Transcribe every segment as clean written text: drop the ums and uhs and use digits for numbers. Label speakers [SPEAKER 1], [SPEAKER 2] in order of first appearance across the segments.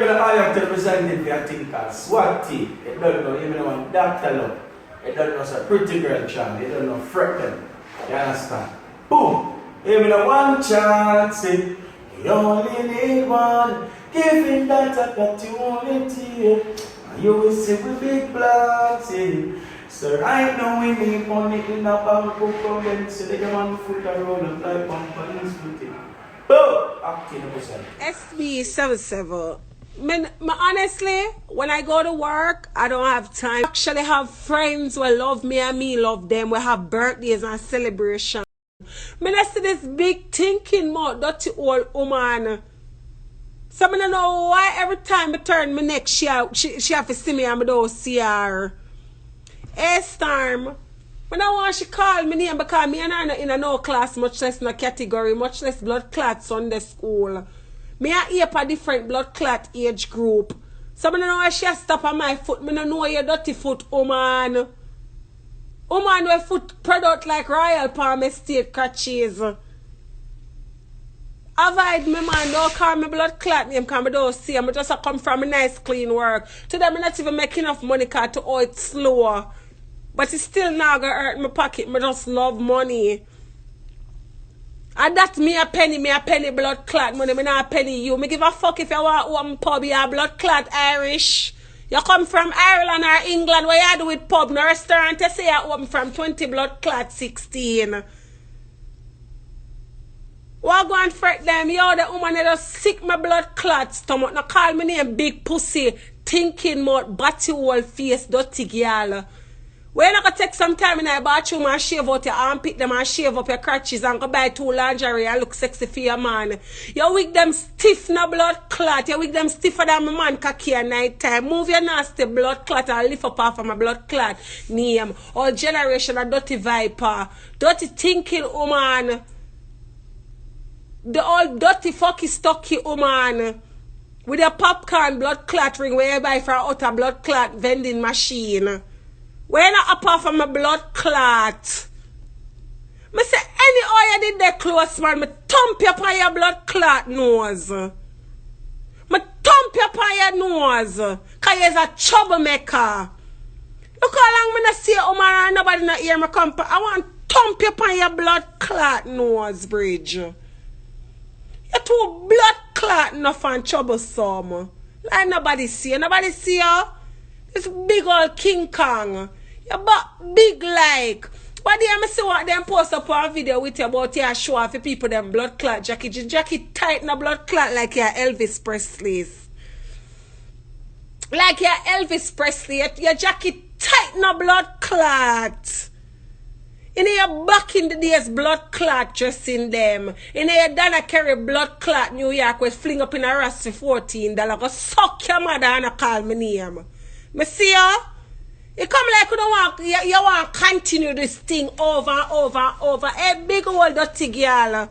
[SPEAKER 1] even all you have to represent it for a thing called SWAT team. You don't know, even one doctor love. You don't know, it's a pretty girl child. You don't know, fret them. You understand? Boom! Even one chance, you only need one. Giving that opportunity. You will see with big blocks. So right now we need money in a bank book. So they can foot around and fly pump and scooty. Boom!
[SPEAKER 2] SB77. Honestly, when I go to work, I don't have time. I actually have friends who love me and me love them. We have birthdays and celebrations. I see this big thinking mouth, dirty old woman. So I don't know why every time I turn my neck, she have to see me and I don't see her. Hey, Storm. I don't want she call me name because me and her in a no class, much less in a category, much less blood clot Sunday school. Me and here for different blood clot age group. So I don't know why she has stop on my foot. I don't know your dirty foot, woman. Woman with foot spread out like Royal Palm Estate crutches. Avoid me, man. Don't call me blood clot name because I don't see. I just come from a nice clean work. Today I'm not even making enough money because to owe it slower. But it's still not gonna hurt my pocket. I just love money. And that me a penny blood clot money. Me not a penny you. Me give a fuck if you want one pub, you are blood clot Irish. You come from Ireland or England, what you do with pub? No restaurant, you say you open from 20 blood clot 16. What go and fret them? Yo, the woman that just sick my blood clot stomach. Now call me name big pussy, thinking mouth, batty whole face, dirty girl. When you gonna take some time in the bathroom and shave out your armpit them and shave up your crotches and go buy 2 lingerie and look sexy for your man. You wig them stiff no blood clot. You wig them stiffer than my man cocky at night time. Move your nasty blood clot and lift up off of my blood clot name. All generation of dirty viper. Dirty thinking woman. The old dirty fucky stocky woman. With a popcorn blood clot ring where you buy for out a blood clot vending machine. When I up off of my blood clot. Me say any oil you did that close, man, me thump you upon your blood clot nose. Me thump you upon your nose. Cause you're a troublemaker. Look how long me not see you, man, and nobody not hear me come. I want thump you upon your blood clot nose, bridge. You're too blood clot enough and troublesome. Like nobody see you. Nobody see you. This big old King Kong. You're big like. But then I see what them post up on a video with you about your show off for people them blood clot jacket. Your jacket tight in a blood clot like your Elvis Presley's. Like your Elvis Presley. Your jacket tight in a blood clot. In your back in the days blood clot dressing them. In your Donna carry blood clot New York with fling up in a rust for $14. Go suck your mother and call me name. Me see ya? You come like you don't want, you want to continue this thing over and over and over. Hey, big old dirty girl.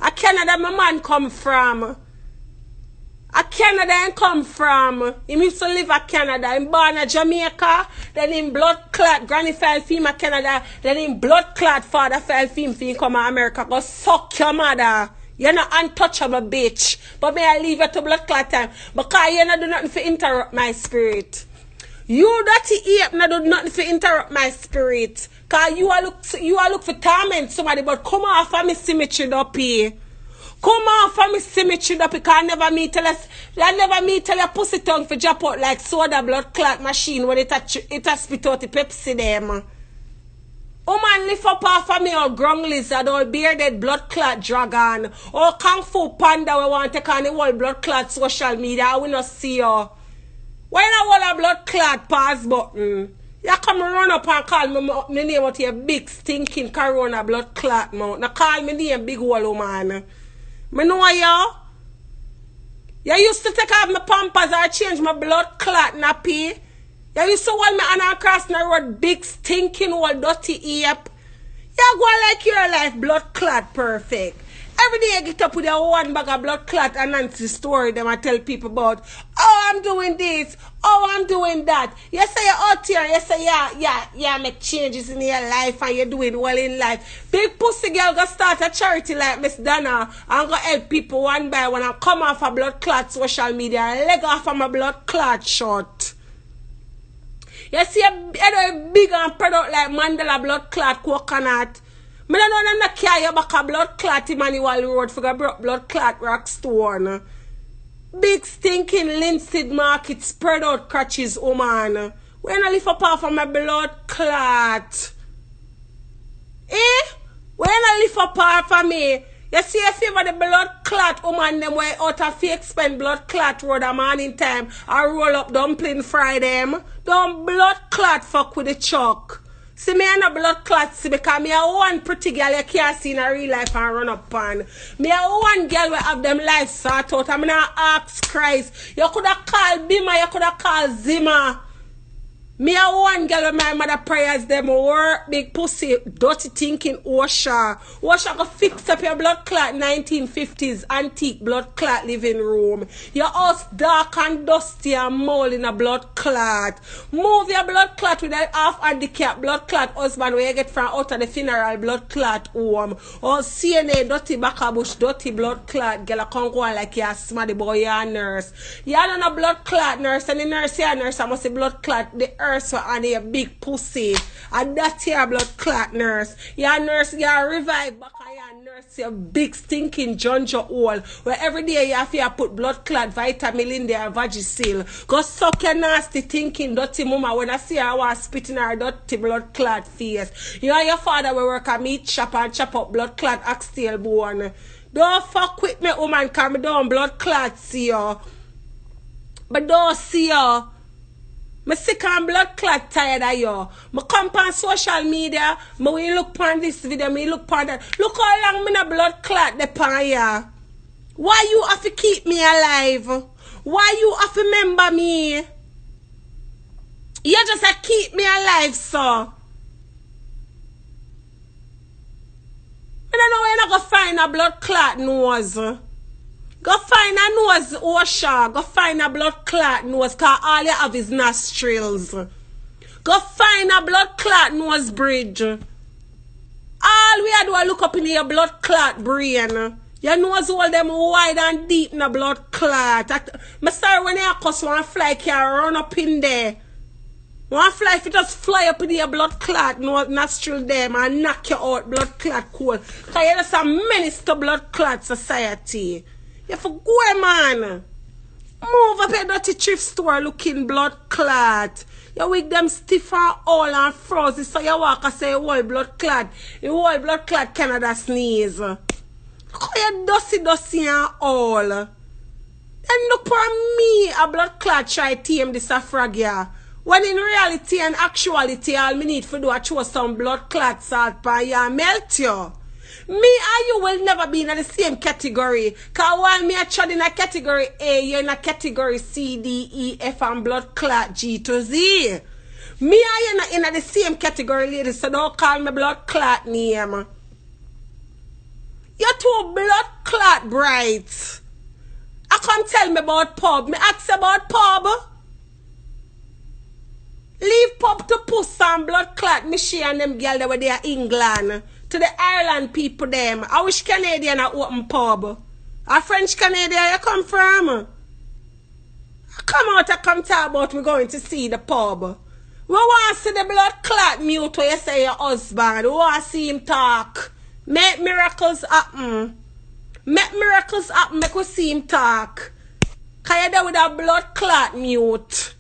[SPEAKER 2] A Canada my man come from. A Canada him come from. He used to live at Canada. He born in Jamaica. Then him blood clot. Granny fell for him at Canada. Then him blood clot father fell for him come to America. Go suck your mother. You're not untouchable, bitch. But may I leave you to blood clot time? Because you not do nothing to interrupt my spirit. You dirty ape not do nothing to interrupt my spirit. Cause you are look for torment somebody, but come off of me symmetry up here. Come off of me symmetry up because I never me tell your pussy tongue for drop out like soda blood clot machine when it a spit out the Pepsi them. Oh man, lift up off of me or grung lizard or bearded blood clot dragon or kung fu panda we want to take on the whole blood clot social media. I will not see you. Why not want a blood clot pass button? You come run up and call me name out your big stinking corona blood clot mouth. Now call me name big old man. Me know you. You used to take off my pampers or change my blood clot nappy. You used to hold me on across the road big stinking old dirty ape. You go like your life blood clot perfect. Every day you get up with your one bag of blood clot and Nancy story them I tell people about. Oh, I'm doing this, oh, I'm doing that. You say you're out here, you say yeah, make changes in your life and you're doing well in life. Big pussy girl go start a charity like Miss Donna and go help people one by one and come off a blood clot social media and leg off of my blood clot shot. You see a big and product like Mandela blood clot coconut. Me don't know them carry you back a blood clot Emmanuel Road for a blood clot Rockstone. Big stinking linseed market spread out crutches woman. When I lift up off of my blood clot. When I lift up off of me. You see if you the blood clot woman them way out of fake spend blood clot road a morning time. I roll up dumpling fry them. Don't blood clot fuck with the chalk. See me and a blood clot see because me a one pretty girl you can't see in a real life and run up on. Me a one girl will have them life sort out. I'm not ask Christ. You could have called Bima, you could have called Zima. Me a one girl with my mother prayers them work big pussy dirty thinking Osha. Osha go fix up your blood clot 1950s antique blood clot living room. Your house dark and dusty and mold in a blood clot. Move your blood clot with that half handicap blood clot husband where you get from out of the funeral blood clot home. Or CNA dirty backabush dirty blood clot girl come go on like you a smarty boy you a nurse. You don't know blood clot nurse and the nurse you a nurse I must say blood clot the so and a big pussy and that's your blood clot nurse. Your nurse you revive back and your nurse your big stinking ginger hole where every day you have to put blood clot vitamin in there and Vagisil. Go suck your nasty thinking dirty mama when I see her I was spitting her dirty blood clot face. You and your father will work a meat shop and chop up blood clot oxtail bone. Don't fuck with me woman cause me don't blood clot see you. But don't see you. Me sick and blood clot tired of you. Me come on social media, me will look on this video, me look on that. Look how long me na blood clot upon ya. Why you have to keep me alive? Why you have to remember me? You just have to keep me alive, so. I don't know where you go find a blood clot nose. Go find a nose, Osha. Go find a blood clot nose, cause all you have is nostrils. Go find a blood clot nose bridge. All we do is look up in your blood clot brain. Your nose all them wide and deep in the blood clot. I'm sorry when you cuss one fly can run up in there. One fly if you just fly up in your blood clot nostril them and knock you out blood clot cold. Cause you're just a menace to blood clot society. You for go, man. Move up your dirty thrift store looking blood clot. You wig them stiff and all and frozen so you walk and say whole blood clot. You whole blood clot Canada sneeze. Look how you dusty and all. Then look for me a blood clot try tame this a frog here. When in reality and actuality all me need for do a throw some blood clot salt pan you and melt you. Me and you will never be in the same category. Cause while me a trod in a category A, you're in a category C, D, E, F and blood clot G to Z. Me and you not in the same category, ladies, so don't call me blood clot name. You're too blood clot bright. I come tell me about pub. Me ask about pub. Leave pub to puss and blood clot. Me she and them girl that were there England. To the Ireland people them. I wish Canadian are open pub. A French Canadian you come from? Come out and come talk about we going to see the pub. We want to see the blood clot mute where you say your husband. We want to see him talk. Make miracles happen. Make miracles happen. Make we see him talk. Cause you there with a blood clot mute.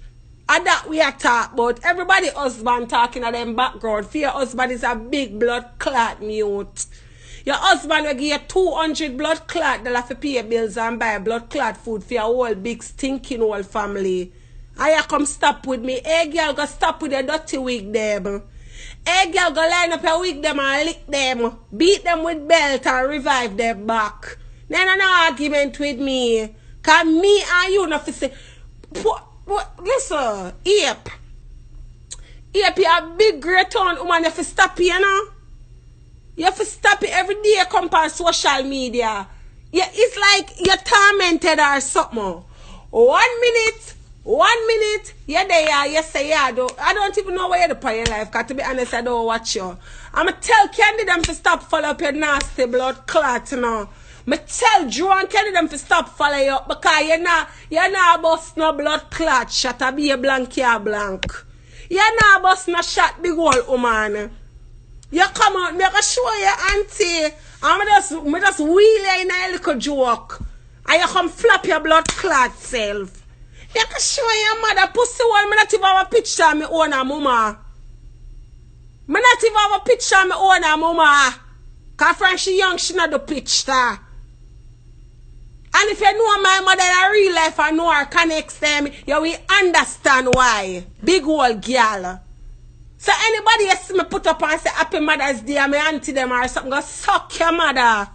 [SPEAKER 2] And that we are talk about. Everybody husband talking at them background. For your husband is a big blood clot mute. Your husband will give you 200 blood clot that have to pay bills and buy blood clot food for your whole big stinking whole family. And you come stop with me. Hey girl, go stop with your dirty wig them. Hey girl, go line up your wig them and lick them. Beat them with belt and revive them back. Then no argument with me. Cause me and you not to say... Listen, Ape, you a big great town woman, you have to stop it, you know? You have to stop it every day you come on social media. Yeah, it's like you're tormented or something. 1 minute, 1 minute, you're there, you say, yeah, I don't even know where you're in your life, because to be honest, I don't watch you. I'm going to tell Candy them to stop follow up your nasty blood clot, you know. I tell Drew and Candy them to stop follow you up, because you're not bust no blood clot shot, a be a blank, you're blank. You're not bust no shot, big old woman. You come out, me I show you, auntie, and I just wheel in a little joke, and you come flap your blood clot self. You can show your mother pussy one. Me not even have a picture of me own a mama. Me not even have a picture of me own a mama. Cause from she young, she not the picture. And if you know my mother in real life and know her connects them, you will understand why. Big old girl. So anybody you see me put up and say Happy Mother's Day, my auntie them or something, go suck your mother.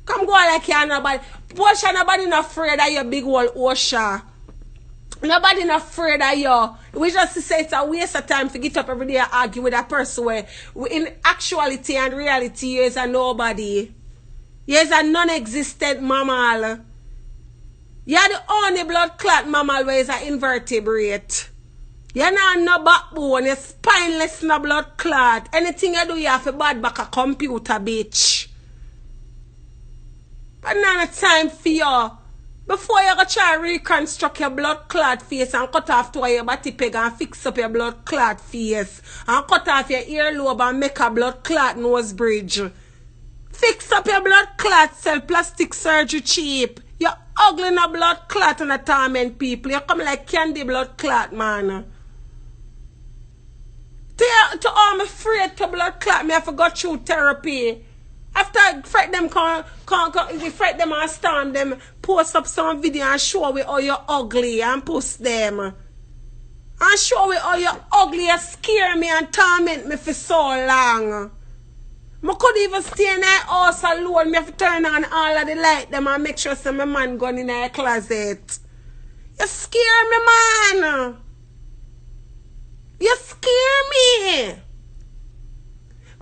[SPEAKER 2] Come go like you're nobody. Portia, nobody not afraid of your big old Osha. Nobody not afraid of you. We just say it's a waste of time to get up every day and argue with a person where in actuality and reality you is a nobody. You is a non-existent mammal. You're the only blood clot mammal where is an invertebrate. You're not no backbone, you're spineless no blood clot. Anything you do you have to bad back a computer, bitch. But not time for you. Before you go try to reconstruct your blood clot face and cut off to your body peg and fix up your blood clot face and cut off your earlobe and make a blood clot nose bridge. Fix up your blood clot cell, plastic surgery cheap. You're ugly in a blood clot and a torment people. You come like candy blood clot, man. To all my afraid to blood clot, me have to go through therapy. After I fret them we fret them and storm them, post up some video and show we how you're ugly and post them. And show we how you're ugly and scare me and torment me for so long. I could even stay in that house alone. I have to turn on all of the light them and make sure some my man gone in the closet. You scare me, man. You scare me.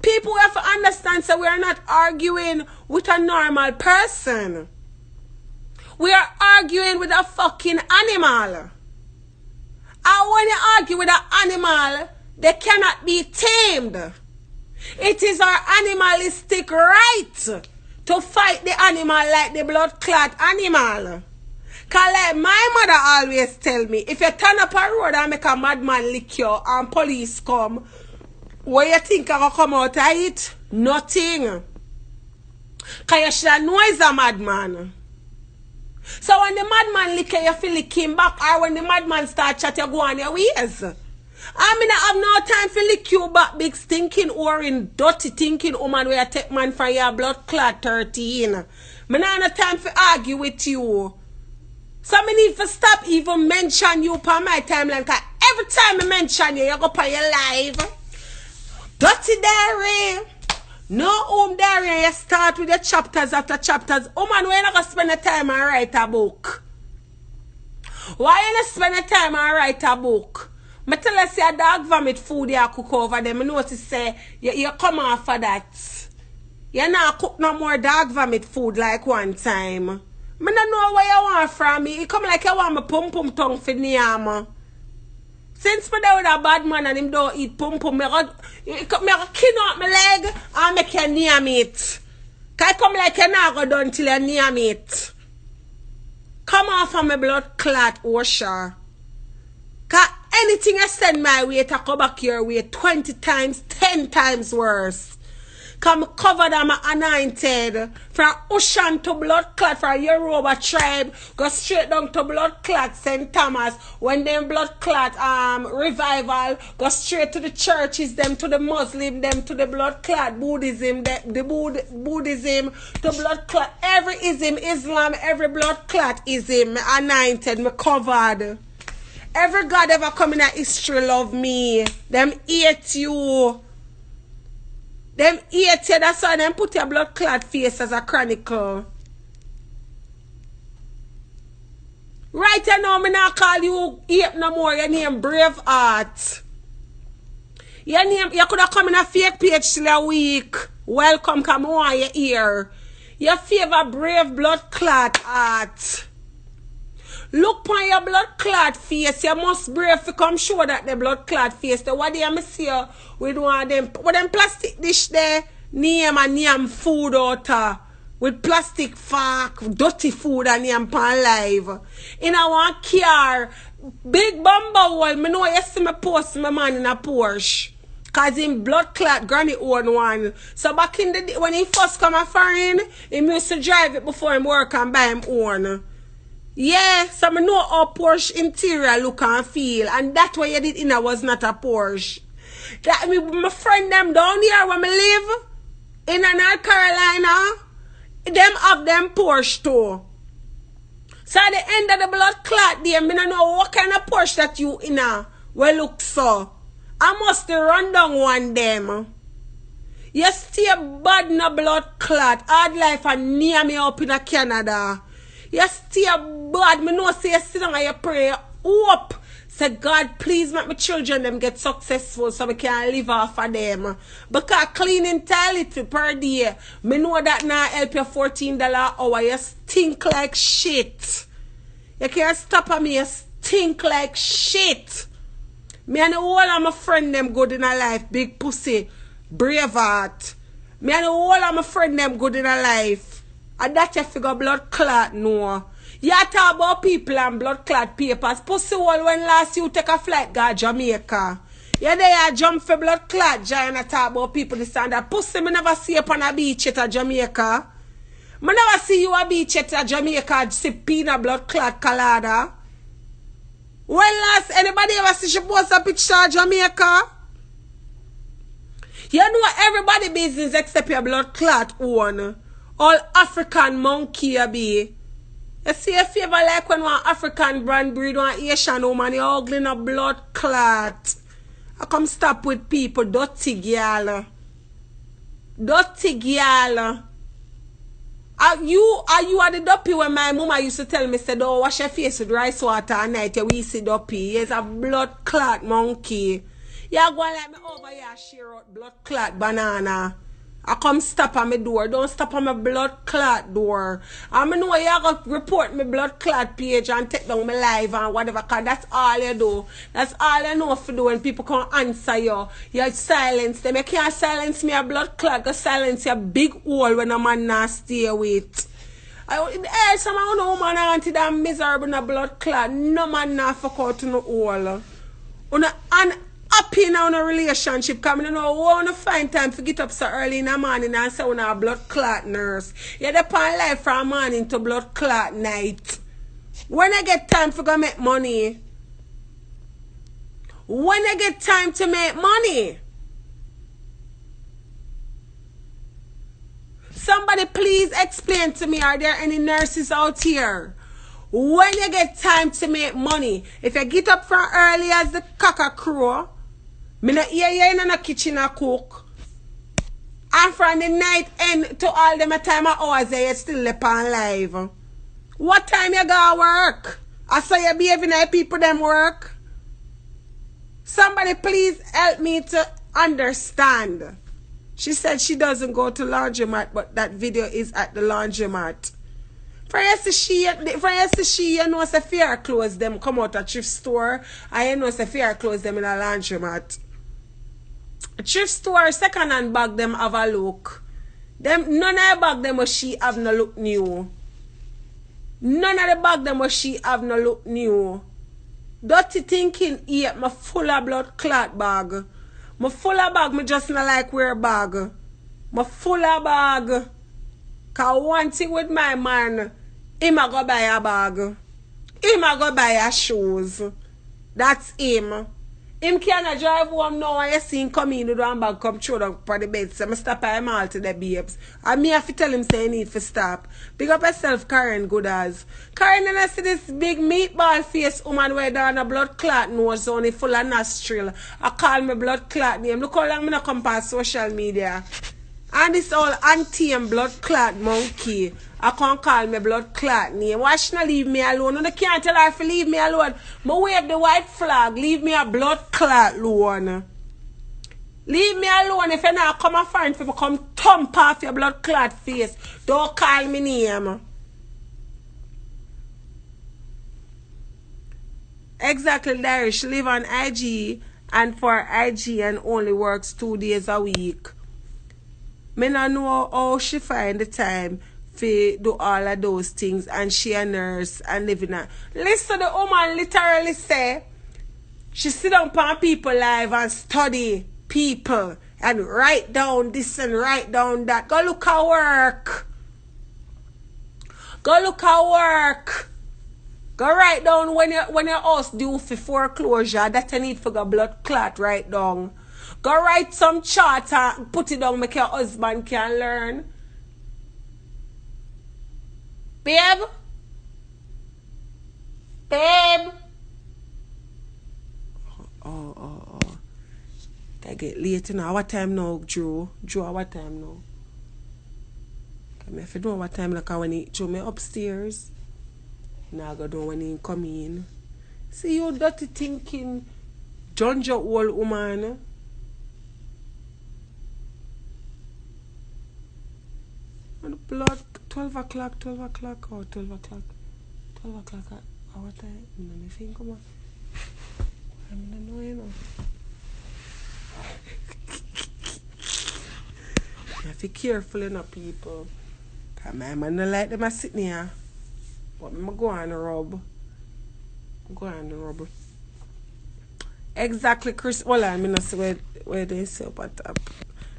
[SPEAKER 2] People have to understand so we are not arguing with a normal person. We are arguing with a fucking animal. And when you argue with an animal, they cannot be tamed. It is our animalistic right to fight the animal like the blood clot animal. Cause like my mother always tell me, if you turn up a road and make a madman lick you and police come, what you think I gonna come out of it? Nothing. Cause you should know he's a madman. So when the madman lick you feel lick him back, or when the madman start chat, you go on your ways. I mean, I have no time for lick you back, big stinking or in dirty thinking woman where you take man for your blood clot 13. I don't have time for argue with you. So I need to stop even mention you on my timeline, cause every time I mention you, you go on your live. Dirty diary. No home diary. You start with the chapters after chapters. Oh man, why you not gonna spend the time and write a book? Why you not spend the time and write a book? I tell you, say a dog vomit food you cook over them. I notice say you come off for that. You not cook no more dog vomit food like one time. I don't know what you want from me. You come like you want my pum pum tongue for niyama. Since me there with a bad man and him don't eat pum pum, me go kin out my leg and make you name it. Cause I come like you not go done till you name it. Come off of my blood clot, Osha. Cause anything I send my way to come back your way 20 times, 10 times worse. Come covered and anointed from ocean to blood clot from Yoruba tribe, go straight down to blood clot St. Thomas. When them blood clot revival, go straight to the churches, them to the Muslim, them to the blood clot Buddhism, Buddhism to blood clot every ism, Islam, every blood clot ism, anointed, me covered. Every God ever come in a history love me. Them hate you. Them hate you, that's why them put your blood clot face as a chronicle. Right now, me not call you ape no more, your name Braveheart. Your name, you could have come in a fake page till a week. Welcome, come on your ear. Your favor brave blood clot heart. Look on your blood clot face. You must brave to come show that the blood clot face. The what do you see you with one of them, with them plastic dish there, name and name food out with plastic fork, dirty food and name pan live. In a one car, big bumble wall, me know you see me post my man in a Porsche. Cause him blood clot granny own one. So back in the day, when he first come a foreign, he used to drive it before him work and buy him own. Yeah, so I know how Porsche interior look and feel. And that way you did in was not a Porsche. That my friend them down here where me live, in North Carolina, them have them Porsche too. So at the end of the blood clot there, me don't know what kind of Porsche that you in will look so. I must run down one them. You stay bad in a blood clot. Hard life and near me up in a Canada. You stay bad. Me know say you sit down and you pray. Hope. Say God please make my children them get successful so we can live off of them. Because cleaning toilet per day. Me know that now help you $14 an hour. You stink like shit. You can't stop at me. You stink like shit. Me and the whole of my friend them good in a life. Big pussy. Brave heart. Me and the whole of my friend them good in a life. And that you figure blood clot no. You talk about people and blood clot papers. Pussy hole when last you take a flight go to Jamaica. You there jump for blood clot giant and talk about people this and that. Pussy me never see you on a beach at Jamaica. Me never see you a beach at Jamaica sip peanut blood clot colada. When last anybody ever see she post a picture of Jamaica? You know everybody business except your blood clot one. All African monkey you be. You see if you ever like when one African brand breed one Asian woman you ugly in a blood clot. I come stop with people, dirty girl. Dirty girl. Are you the dopey when my mama used to tell me, said, oh, wash your face with rice water at night, you see dopey. He's a blood clot monkey. You go like me over here, share out blood clot banana. I come stop on my door. Don't stop on my blood clot door. I know you got to report my blood clot page and take down my live and whatever, because that's all you do. That's all you know to do when people can answer you. You silence them. You can't silence me a blood clot. Go silence your big hole when a man not stay with. Some of the woman auntie that miserable in a blood clot. No man not fuck out to no hole. And happy now in a relationship, because I don't know how to find time to get up so early in the morning and say when a blood clot nurse. You're the pan life from morning to blood clot night. When I get time to go make money. When I get time to make money. Somebody please explain to me, are there any nurses out here? When you get time to make money, if you get up from early as the cock a crow, me not hear you in the kitchen a cook. And from the night end to all them time of hours you still up on live. What time you go work? I saw you behaving like people them work. Somebody please help me to understand. She said she doesn't go to laundromat, but that video is at the laundromat. For you to she, you know, say fair clothes them come out a thrift store. And you know, say fair clothes them in a laundromat. A thrift store, second hand bag them have a look. Them none of the bag them what she have no look new. None of the bag them what she have no look new. Dirty thinking here, my full of blood clot bag. My full of bag, me just not like wear bag. My full of bag. Cause one thing with my man, him a go buy a bag. Him a go buy a shoes. That's him. Him can't drive home now and you see him come in with one bag come throw down for the bed. So I stop by him all to the babes. And me have to tell him say he need to stop. Big up yourself, Karen good as. Karen and I see this big meatball face woman where down a blood clot nose only full of nostril. I call me blood clot name. Look how long I come past social media. And this all anti and blood clot monkey. I can't call me blood clot name. Why should not leave me alone? And I can't tell her to leave me alone. But wave the white flag. Leave me a blood clot alone. Leave me alone. If you not come and find me, come thump off your blood clot face. Don't call me name. Exactly, Larry. She live on IG and for IG and only works 2 days a week. Me not know how she find the time to do all of those things, and she a nurse and living a listen, the woman literally say she sit down on people live and study people and write down this and write down that. Go look at work. Go look at work. Go write down when your house due for foreclosure that you need for the blood clot, write down. Go write some chart and put it down, make your husband can learn. Babe? Babe? Oh. I get late now. What time now, Drew? Drew, what time now? If you don't know what time, like when he throw me upstairs. Now I go down when he come in. See you dirty thinking, John old woman. On the blood, 12 o'clock, or 12 o'clock. 12 o'clock at what time? Let me think, come on. I'm not know, you know. You have to be careful, you know, people. Because my man don't like them a sit here. But I'm going to rub. Exactly, Chris. Hold on, I'm not see where they say up at top.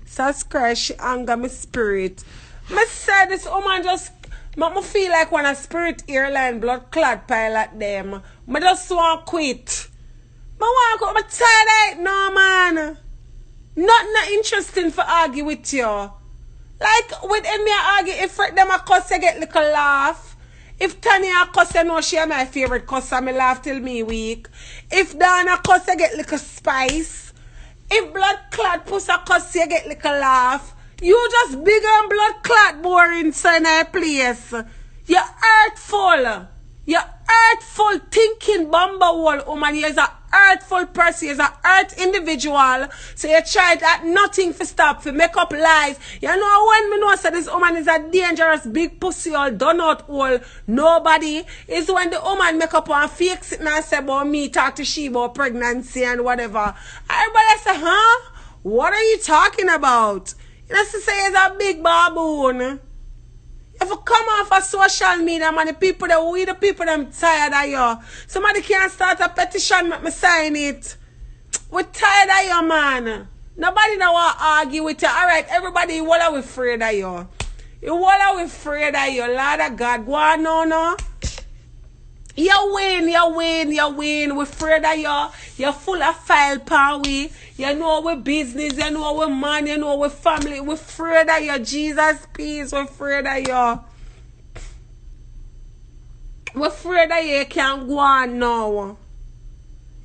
[SPEAKER 2] Subscribe, she anger my spirit. I said this woman just make me feel like when a spirit airline blood clot pilot them. I just want to quit. I'm tired of it now, man. Not interesting for argue with you. Like with me argue, if them a cuss, I get little laugh. If Tanya a cuss, I know she my favorite cuss, I laugh till me weak. If Dana cuss, I get little spice. If blood clot puss a cuss, you get little laugh. You just bigger and blood clot boring, so in a place. You're hurtful. You're hurtful thinking bumble woman. You're a hurtful person. You're a hurt individual. So you try that nothing for stop, for make up lies. You know when me know say this woman is a dangerous big pussy or donut hole. Nobody is when the woman make up and fake it and say about me, talk to she about pregnancy and whatever. Everybody say, huh? What are you talking about? You know, to say it's a big baboon. If you come off of social media, man, the people them tired of you. Somebody can't start a petition, make me sign it. We're tired of you, man. Nobody now want to argue with you. Alright, everybody, you all are afraid of you. You all are afraid of you. Lord of God, go on now, no. You win. We're afraid of you. You're full of file pan we. You know our business, you know our man, you know our family. We're afraid of you. Jesus, peace, we're afraid of you. We're afraid of you. You can't go on now.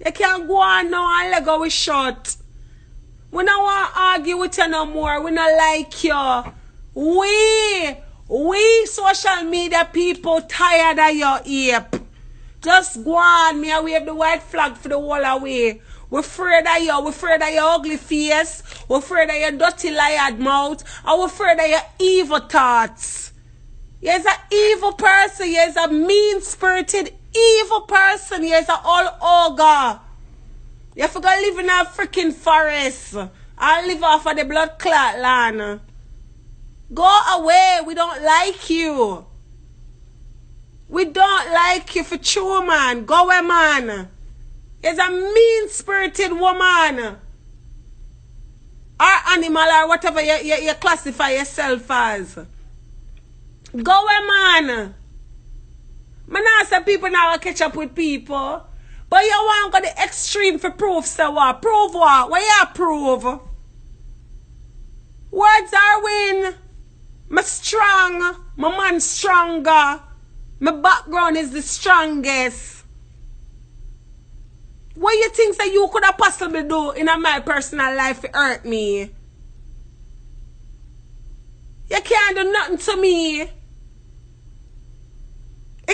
[SPEAKER 2] You can't go on now and let go with shut. We don't want to argue with you no more. We don't like you. We social media people tired of your ape. Just go on, me and wave the white flag for the whole away. We're afraid of you. We're afraid of your ugly face. We're afraid of your dirty liar mouth. And we're afraid of your evil thoughts. You're an evil person. You're a mean-spirited evil person. You're an old ogre. You have to go live in a freaking forest. I live off of the blood clot land. Go away. We don't like you. We don't like you for true, man. Go away, man. You're a mean-spirited woman. Or animal or whatever you classify yourself as. Go away, man. Man, I say people now catch up with people. But you want to go the extreme for proof, so what? Prove what? What you prove? Words are win. I'm strong. My man stronger. My background is the strongest. What you think that you could have possibly do in my personal life to hurt me? You can't do nothing to me. It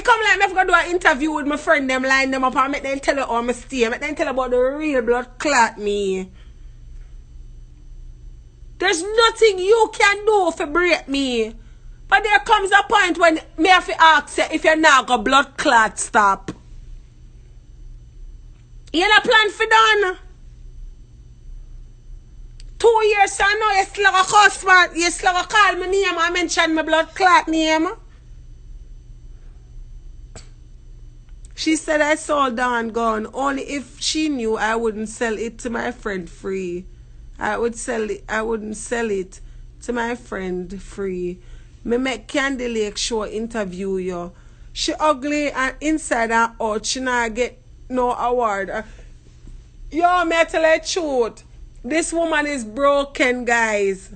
[SPEAKER 2] come like me if I do an interview with my friend, them line them up and make them tell you how I stay. Make them tell you about the real blood clot me. There's nothing you can do to break me. But there comes a point when me have to ask you if you're not got blood clot stop. You not plan for done. 2 years so now you still a cuss man. You still a call my name and mention my blood clot name. She said I sold Dawn gun. Only if she knew I wouldn't sell it to my friend free. I wouldn't sell it to my friend free. Me make Candy Lake show interview you. She ugly and inside and out. She not get no award. Yo, me tell you the truth. This woman is broken, guys.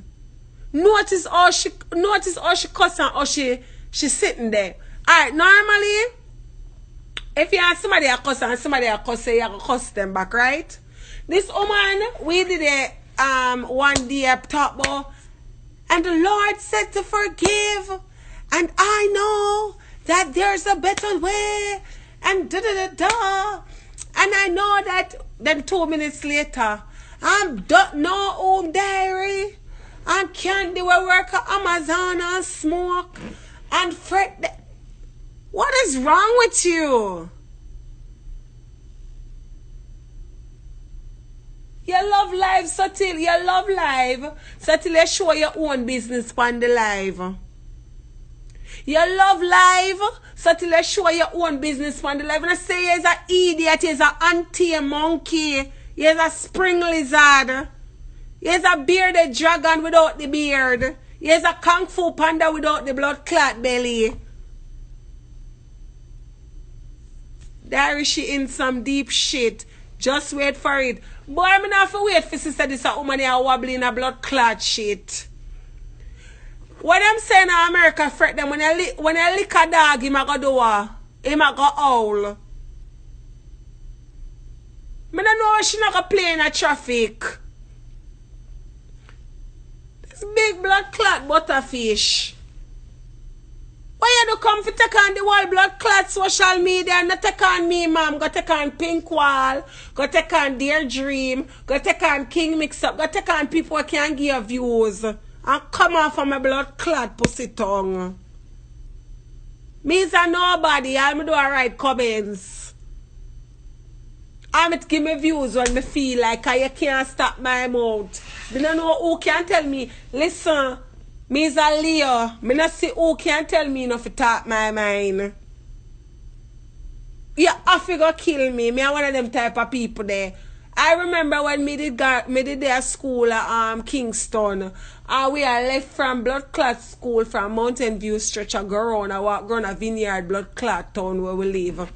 [SPEAKER 2] Notice how she cuss and how she sitting there. Alright, normally, if you have somebody a cuss and somebody a cuss, you have to cuss them back, right? This woman, we did it one day up top about, and the Lord said to forgive, and I know that there's a better way, and da-da-da-da. And I know that, then 2 minutes later, I'm no home diary, and Candy will work at Amazon and smoke, and fret. What is wrong with you? You love live, so till you love live, so till you show your own business on the live. You love live, so till you show your own business on the live. And I say you're an idiot, you're an anti-monkey, you're a spring lizard, you're a bearded dragon without the beard, you're a kung fu panda without the blood clot belly. There she in some deep shit. Just wait for it. Boy, I'm not have to wait for sister this a woman here wobbling a blood clot shit. What I'm saying in America, fret them when I lick a dog, him a go do what? Him a go howl. Me don't know she not go play in a traffic. This big blood clot butterfish. Why you do come to take on the whole blood clot social media and not take on me, ma'am? Go take on Pink Wall, go take on Dear Dream, go take on King Mix Up, go take on people who can give views. And come off of my blood clot pussy tongue. Me is a nobody, I'm do alright comments. I'm to give me views when me feel like I can't stop my mouth. Me don't know who can tell me, listen. Me is a Leo. Me not see who can tell me enough to talk my mind. You have to go kill me. Me are one of them type of people there. I remember when me did their school at Kingston. We are left from blood clot school from Mountain View stretch of go around. I walk around a vineyard blood clot town where we live.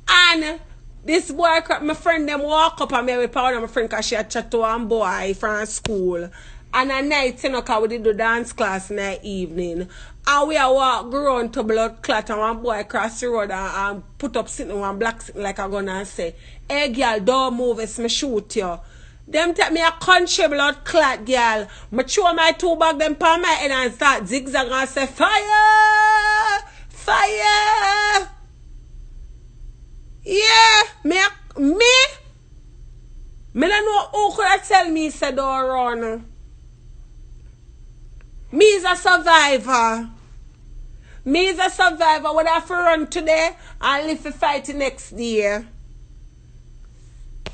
[SPEAKER 2] And this boy, my friend them walk up and me with power of my friend because she had chat to one boy from school. And at night, you know, because we did the dance class in the evening. And we are walk around to blood clot and one boy cross the road and put up sitting one black sitting like a gun and say, hey girl, don't move, it's me shoot you. Them take me a country blood clot girl. Me throw my 2 bag them palm my head and start zigzag and say, fire! Fire! Yeah, me don't know who could have tell me say don't run. Me is a survivor. Me is a survivor. What I have to run today and live to fight the next day.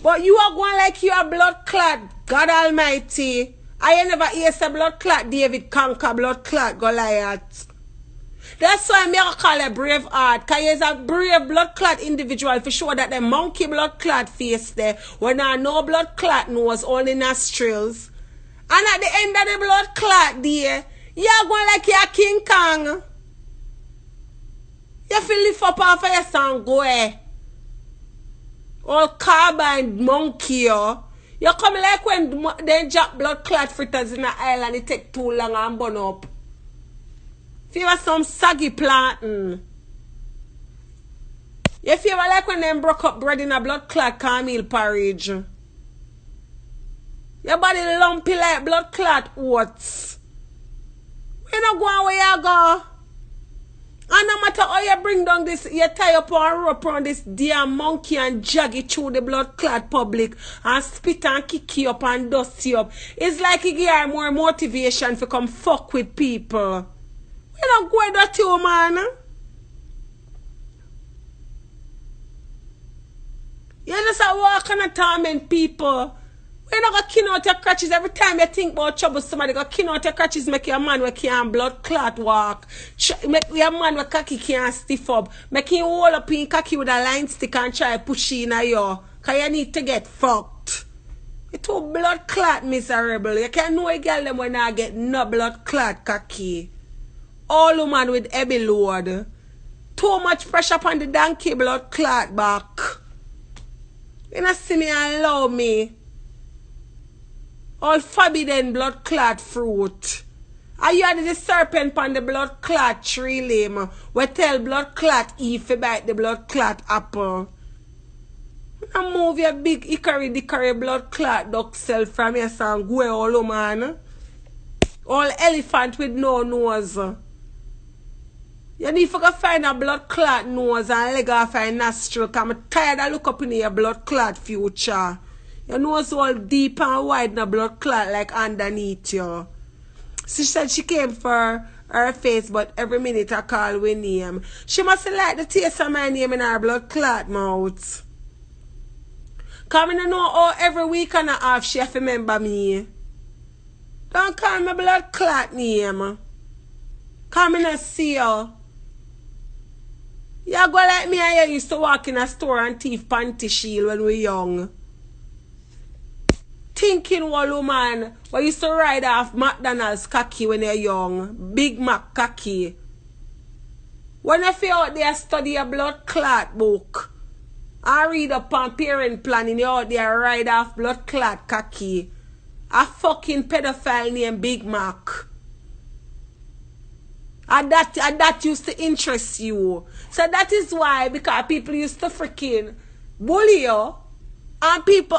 [SPEAKER 2] But you are going like you are blood clot. God Almighty. I never hear say blood clot David conquer blood clot Goliath. That's why me I call a brave heart. Because he is a brave blood clot individual for sure that the monkey blood clot face there. When I know blood clot nose, only nostrils. And at the end of the blood clot there, you're going like you're King Kong. You feel lift up off of your song, go eh. All carbine monkey, yo. You come like when they drop blood clot fritters in the island, it take too long and burn up. Feel some saggy planting. You feel like when them broke up bread in a blood clot cornmeal porridge. Your body lumpy like blood clot oats. You not go where you go. And no matter how you bring down this, you tie up on rope on this damn monkey and jog it through the blood clot public and spit and kick you up and dust you up. It's like you give more motivation to come fuck with people. You not go that you, man. You just a walk and torment people. You not gonna kin out your crutches every time you think about trouble. Somebody go kin out your crutches, make your man where can't blood clot walk. Make your man where cocky can't stiff up. Make him hold up in cocky with a line stick and try push in a you. Cause you need to get fucked. You too blood clot miserable. You can't know a girl them when I get no blood clot cocky. All woman with heavy load. Too much pressure upon the donkey blood clot back. You not see me and love me. All forbidden blood clot fruit. Are you had the serpent on the blood clot tree limb? We tell blood clot Eve to bite the blood clot apple. Now move your big hickory blood clot duck self from your son. Go all man. All elephant with no nose. You need to go find a blood clot nose and leg off a nostril. Cause I'm tired of look up in your blood clot future. Your nose all deep and wide in a blood clot like underneath you. She said she came for her face, but every minute I call with name. She must like the taste of my name in her blood clot mouth. Cause I don't know how every week and a half she have to remember me. Don't call me blood clot name. Cause I not see you. You go like me and you used to walk in a store and thief panty shield when we were young. Thinking one woman we used to ride off McDonald's cocky when you're young. Big Mac cocky. When I feel out there study a blood clot book. I read up on parent planning, you out there ride off blood clot cocky. A fucking pedophile named Big Mac. And that used to interest you. So that is why, because people used to freaking bully you. And people,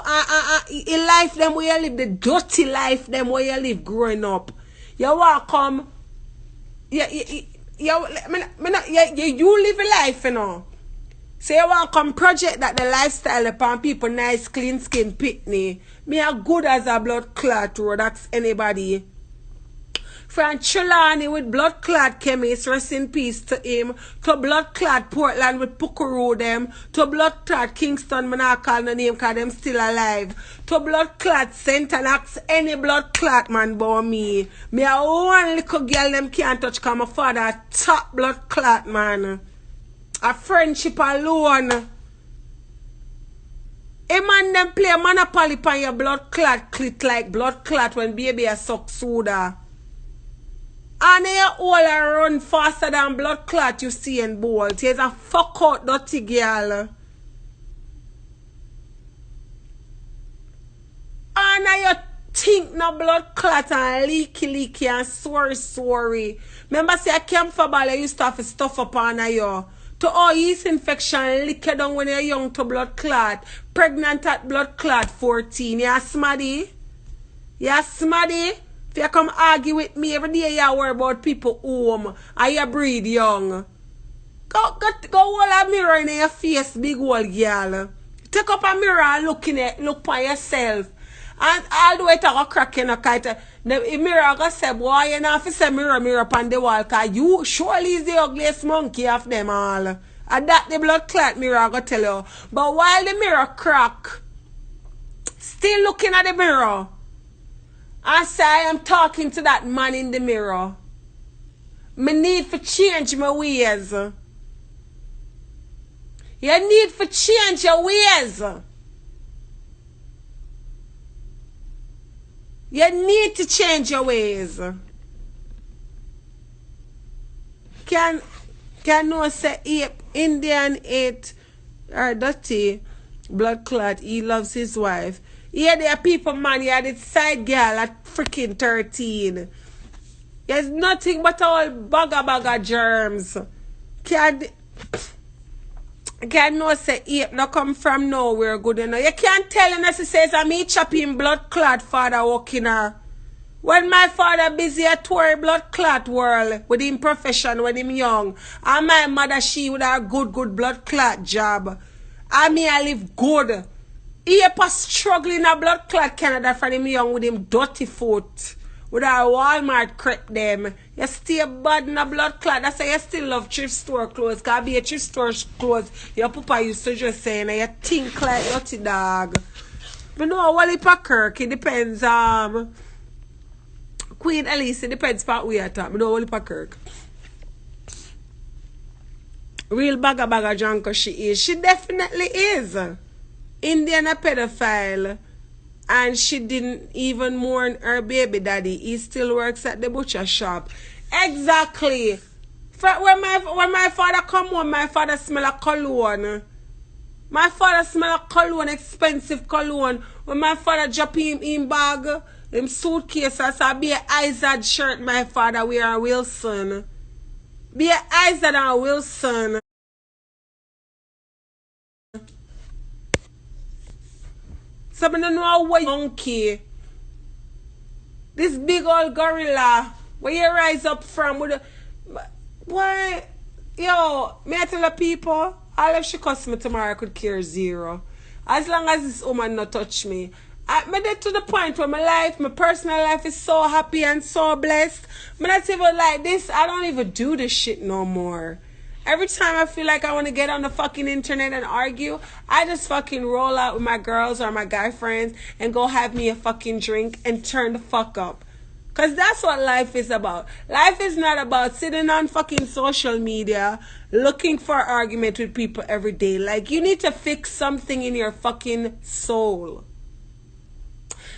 [SPEAKER 2] in life them where you live, the dirty life them where you live growing up. You want come, you live a life, you know. So you want come project that the lifestyle upon people nice, clean skin, pitney. Me are good as a blood clot road, that's anybody. From Trelawney with blood clot chemist, rest in peace to him. To blood clot Portland with Puckaroo them. To blood clot Kingston, me not call no name because them still alive. To blood clot St. and ask any blood clot man about me. Me a one little girl them can't touch because my father a top blood clot man. A friendship alone. A man them play Monopoly on your blood clot clit like blood clot when baby a suck soda. And you all run faster than blood clot you see in Bolt. He's a fuck out dirty girl. And you think no blood clot and leaky and sorry. Remember say a camphor ball you used to have stuff upon you. To all yeast infection lick you down when you're young to blood clot. Pregnant at blood clot 14. You smaddy? You smaddy? If you come argue with me every day, you worry about people home and you breathe young. Go hold a mirror in your face, big old girl. Take up a mirror and look for yourself. And all the way to go crack in a kite. The mirror go say, boy, you know if you say mirror upon the wall, cause you surely is the ugliest monkey of them all. And that the blood clot mirror go tell you. But while the mirror crack, still looking at the mirror. I say I am talking to that man in the mirror. Me need to change my ways. You need to change your ways. You need to change your ways. Can no say Indian ate or dirty blood clot. He loves his wife. Yeah, there are people, man. You had this side girl at freaking 13. There's nothing but all bagger germs. Can no say ape no come from nowhere good enough. You can't tell unless it says I'm me chopping blood clot father walking her. When my father busy at tour blood clot world with him profession when him young. And my mother she with her good blood clot job. I mean I live good. He was struggling a blood clot Canada from him young with him dirty foot. with our Walmart crepe them. You stay bad in a blood clot. That's why you still love thrift store clothes. Cause be a thrift store clothes, your papa used to just say, and you think like dirty dog. But no, Wally Kirk, it depends. Queen Elise, it depends part we are talking. No, Wally Kirk. Real bagger junker she is. She definitely is. Indian a pedophile. And she didn't even mourn her baby daddy. He still works at the butcher shop. Exactly. When my father come home, my father smell a cologne. My father smell a cologne, expensive cologne. When my father drop him in bag, him suitcase, I saw be a Izard shirt my father wear a Wilson. Be a Izard and Wilson. So I don't know what monkey. This big old gorilla where you rise up from with a, why yo, may I tell the people, all if she cuss me tomorrow I could care zero. As long as this woman not touch me. I get to the point where my personal life is so happy and so blessed. I'm not even like this. I don't even do this shit no more. Every time I feel like I want to get on the fucking internet and argue, I just fucking roll out with my girls or my guy friends and go have me a fucking drink and turn the fuck up. Because that's what life is about. Life is not about sitting on fucking social media looking for argument with people every day. Like, you need to fix something in your fucking soul.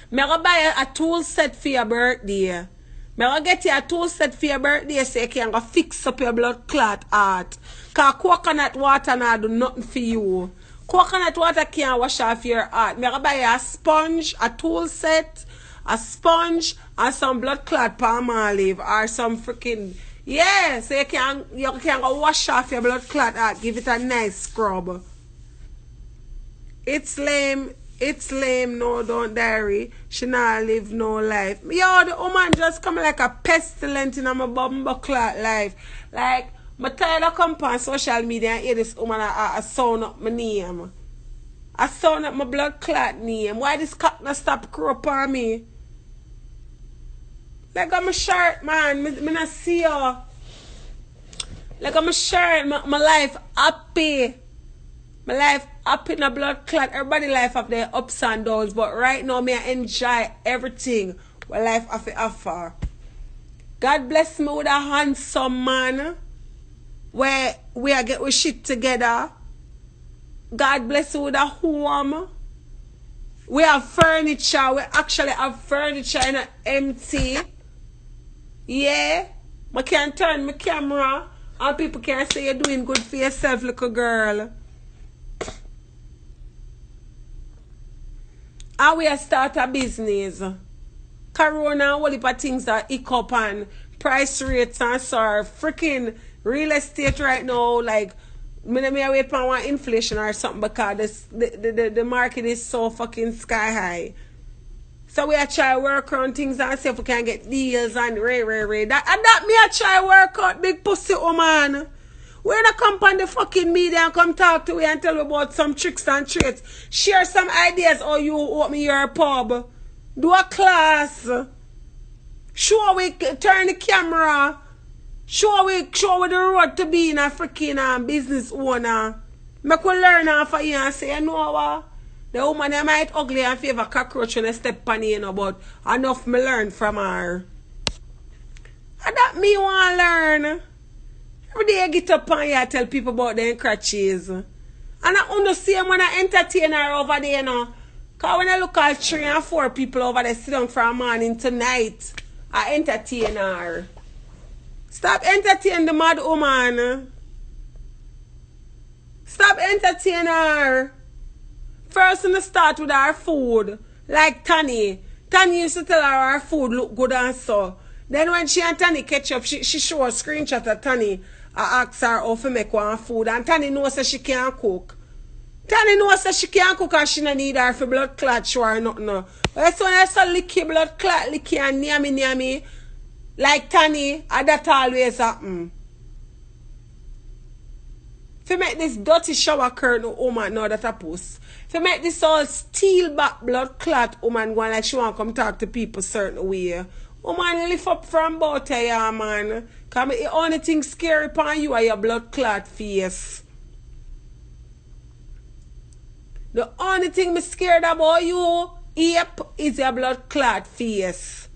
[SPEAKER 2] Me go buy a tool set for your birthday. Me go get you a tool set for your birthday so you can go fix up your blood clot heart. Because coconut water not do nothing for you. Coconut water can't wash off your heart. Me go buy you a sponge, a tool set, a sponge, and some blood clot palm olive or some freaking, yeah, so you can go wash off your blood clot heart. Give it a nice scrub. It's lame. It's lame, no, don't diary. She not live no life. Yo, the woman just come like a pestilence in my bumble clot life. Like, I'm tired of come on social media and hear this woman I sound up my name. I sound up my blood clot name. Why this cock not stop crop on me? Like I'm a shirt, man. Me not see you. Like I'm a shirt, my life happy. My life up in a blood clot. Everybody life have their ups and downs. But right now, me I enjoy everything what life have to offer. God bless me with a handsome man. Where we are get we shit together. God bless me with a home. We have furniture. We actually have furniture in a empty. Yeah. I can turn my camera. And people can say you're doing good for yourself, little girl. And we start a business. Corona and all the things are hiccup and price rates and so freaking real estate right now. Like, me wait for one inflation or something because the market is so fucking sky high. So we are try work around things and see if we can get deals and ray. That me I try work out big pussy woman. We're not come on the fucking media and come talk to you and tell you about some tricks and tricks. Share some ideas how you open your pub. Do a class. Show we turn the camera. Show we the road to being a freaking business owner. Make we learn off of you and say, you know what? The woman I might ugly and favor cockroach when I step on you, but enough me learn from her. And that me want to learn. Every day I get up and I tell people about them crutches. And I understand when I entertain her over there, you know. Because when I look at 3 and 4 people over there sit down from morning to night, I entertain her. Stop entertaining the mad woman. Stop entertaining her. First, in the start with her food. Like Tani. Tani used to tell her her food look good and so. Then when she and Tani catch up, she show a screenshot of Tani. I ask her how to make one food. And Tani knows that she can't cook. Tani knows that she can't cook and she don't need her for blood clot show or nothing. But so when I saw licky blood clot, licky and near me, like Tani, and that always happen. If you make this dirty shower curtain woman know that I post. If you make this all steel back blood clot woman go like she want to come talk to people certain way. Woman, lift up from both of ya, man. Cause the only thing scary upon you are your blood clot face. The only thing me scared about you, yep, is your blood clot face.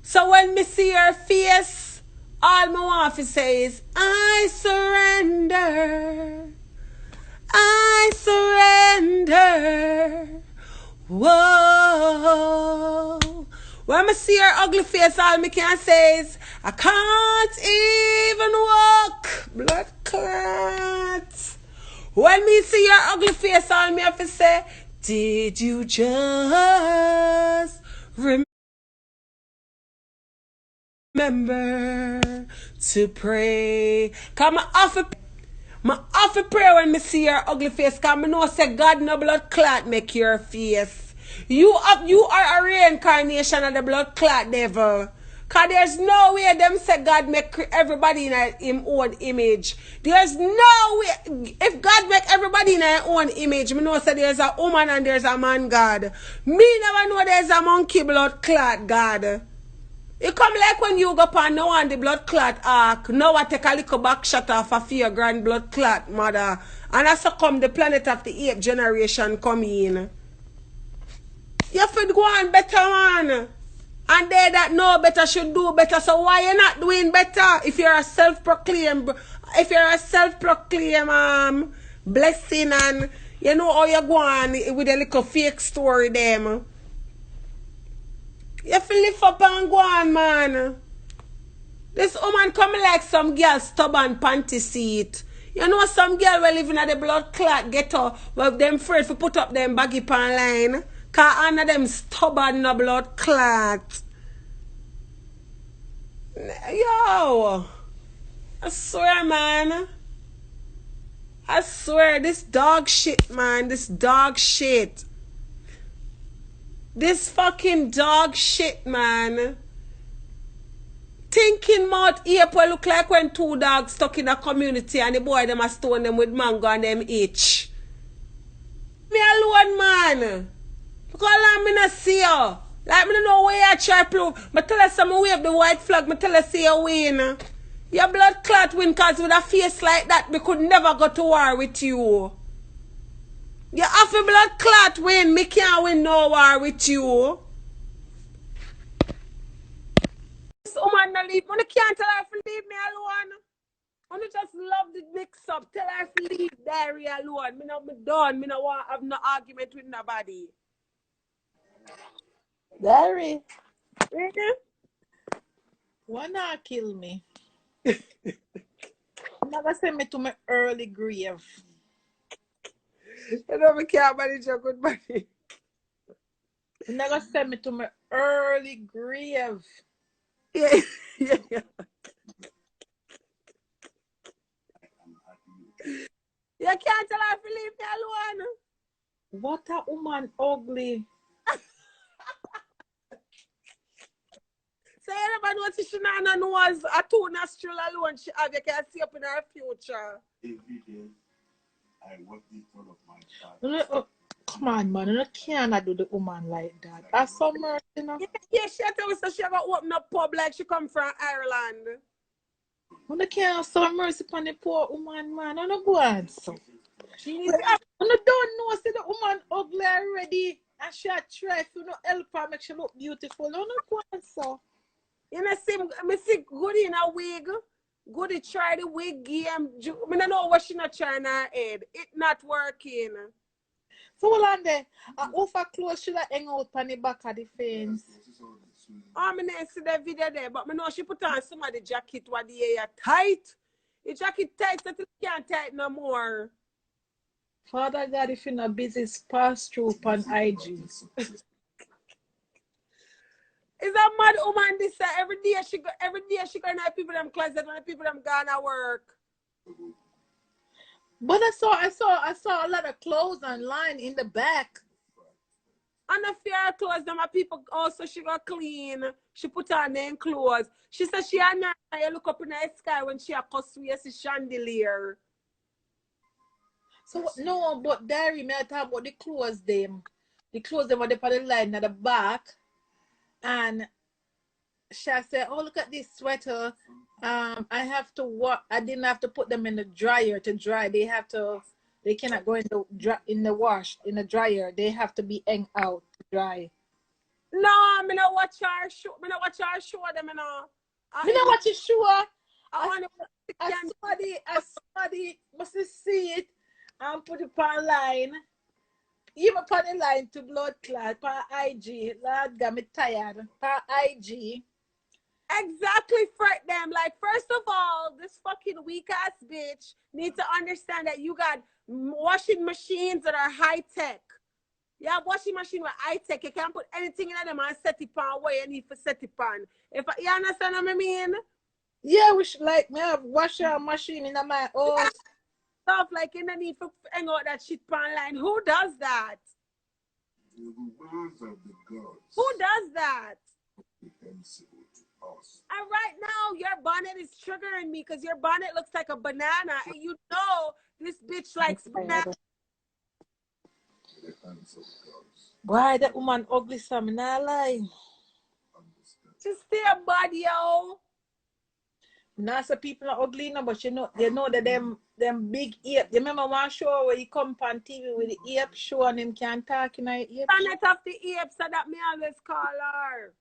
[SPEAKER 2] So when me see your face, all me want to say is, I surrender. I surrender. Whoa. When me see your ugly face, all me can say is, I can't even walk. Blood clot. When me see your ugly face, all me have to say, did you just remember to pray? Come off a pray when me see your ugly face, cause me know say God no blood clot make your face. You are a reincarnation of the blood clot devil. Cause there's no way them say God make everybody in him own image. There's no way. If God make everybody in his own image, me know say there's a woman and there's a man God. Me never know there's a monkey blood clot God. It come like when you go upon now on the blood clot arc. Now I take a little back shot off a 4 grand blood clot mother. And as come the planet of the 8th generation come in. You should go on better, man. And they that know better should do better. So why you not doing better if you're a self-proclaimed blessing and you know how you go on with a little fake story them. You feel lift up and go on, man. This woman come like some girl stubborn panty seat. You know some girl will living at the blood clot ghetto with them afraid to put up them baggy pan line. Cause under them stubborn no blood clot. Yo. I swear, man. I swear, this dog shit, man. This dog shit. This fucking dog shit, man. Thinking mouth April look like when 2 dogs stuck in a community and the boy them a stone them with mango and them itch. Me alone, man. Because I'm not see you. Like me don't know where you try to prove. I tell us some wave the white flag. I tell us say you win. Your blood clot win cause with a face like that we could never go to war with you. You have a blood clot win. Me can't win no war with you. This woman no leave. I can't tell her to leave me alone. I just love the mix up. Tell her to leave Diary alone. Me done. Me no want have no argument with nobody.
[SPEAKER 3] Diary,
[SPEAKER 2] Really?
[SPEAKER 3] why not kill me? Never send me to my early grave.
[SPEAKER 2] You know me can't manage your good money.
[SPEAKER 3] Never send me to my early grave.
[SPEAKER 2] Yeah, yeah, yeah. You can't tell her to leave me alone.
[SPEAKER 3] What a woman ugly.
[SPEAKER 2] So you never know she knows a 2 nostril alone she have. You can see up in her future.
[SPEAKER 4] Every day, I work in front of my child.
[SPEAKER 3] Come on, man. You cannot do the woman like that. That's so mercy, you know?
[SPEAKER 2] Yeah, she tell us that she ever open up pub like she come from Ireland.
[SPEAKER 3] You can't have some mercy upon the poor woman, man. You don't go on, so.
[SPEAKER 2] She
[SPEAKER 3] You
[SPEAKER 2] needs to
[SPEAKER 3] don't know, see the woman ugly already. And she a try to help her make she look beautiful. You don't go on, so.
[SPEAKER 2] you know, see Goody in a wig. Goody try the wig game. I don't know what she not trying her head. It not working.
[SPEAKER 3] So hold on there. Over clothes should I hang out on the back of the fence.
[SPEAKER 2] I didn't see the video there, but I know she put on some of the jacket what the hair tight. The jacket tight that it can't tight no more.
[SPEAKER 3] Father God, if you're not busy, pass through upon IG.
[SPEAKER 2] Is a mad woman this every day she gonna have people them closet when the people them gonna work.
[SPEAKER 3] But I saw a lot of clothes online in the back.
[SPEAKER 2] And the fair clothes them are people also she got clean. She put on them clothes. She said she and you look up in the sky when she a cosplay see chandelier.
[SPEAKER 3] So no, but Diary, me I talk about the clothes them. The clothes them are on the line at the back. And she said, "Oh, look at this sweater. I have to what? I didn't have to put them in the dryer to dry. They have to. They cannot go in the wash in the dryer. They have to be hang out to dry."
[SPEAKER 2] No, me not watch our show. Me not watch our show. Them, you know.
[SPEAKER 3] Me know what you sure.
[SPEAKER 2] I want
[SPEAKER 3] I saw the must see it and put it on line. Even put the line to blood clot per IG. Lord got me tired. Per IG.
[SPEAKER 2] exactly fret them. Like, first of all, this fucking weak ass bitch needs to understand that you got washing machines that are high tech. You have washing machine with high tech. You can't put anything in them and set it on where you need to set it on. You understand what I mean?
[SPEAKER 3] Yeah, we should like me have washer machine in my house.
[SPEAKER 2] Stuff like you don't need to hang out that shit online. Who does that?
[SPEAKER 4] The words of the gods.
[SPEAKER 2] Who does that?
[SPEAKER 4] Comprehensible to us.
[SPEAKER 2] And right now, your bonnet is triggering me because your bonnet looks like a banana, and you know this bitch likes banana.
[SPEAKER 4] The hands of gods.
[SPEAKER 3] Why that woman ugly some not lie.
[SPEAKER 4] Understand.
[SPEAKER 2] Just stay a body, yo.
[SPEAKER 3] Now some people are ugly now, but you know they know that them big ear. You remember one show where he come on TV with the ear show and him can't talk in the ear.
[SPEAKER 2] Bonnet off the ear, so that me always call her.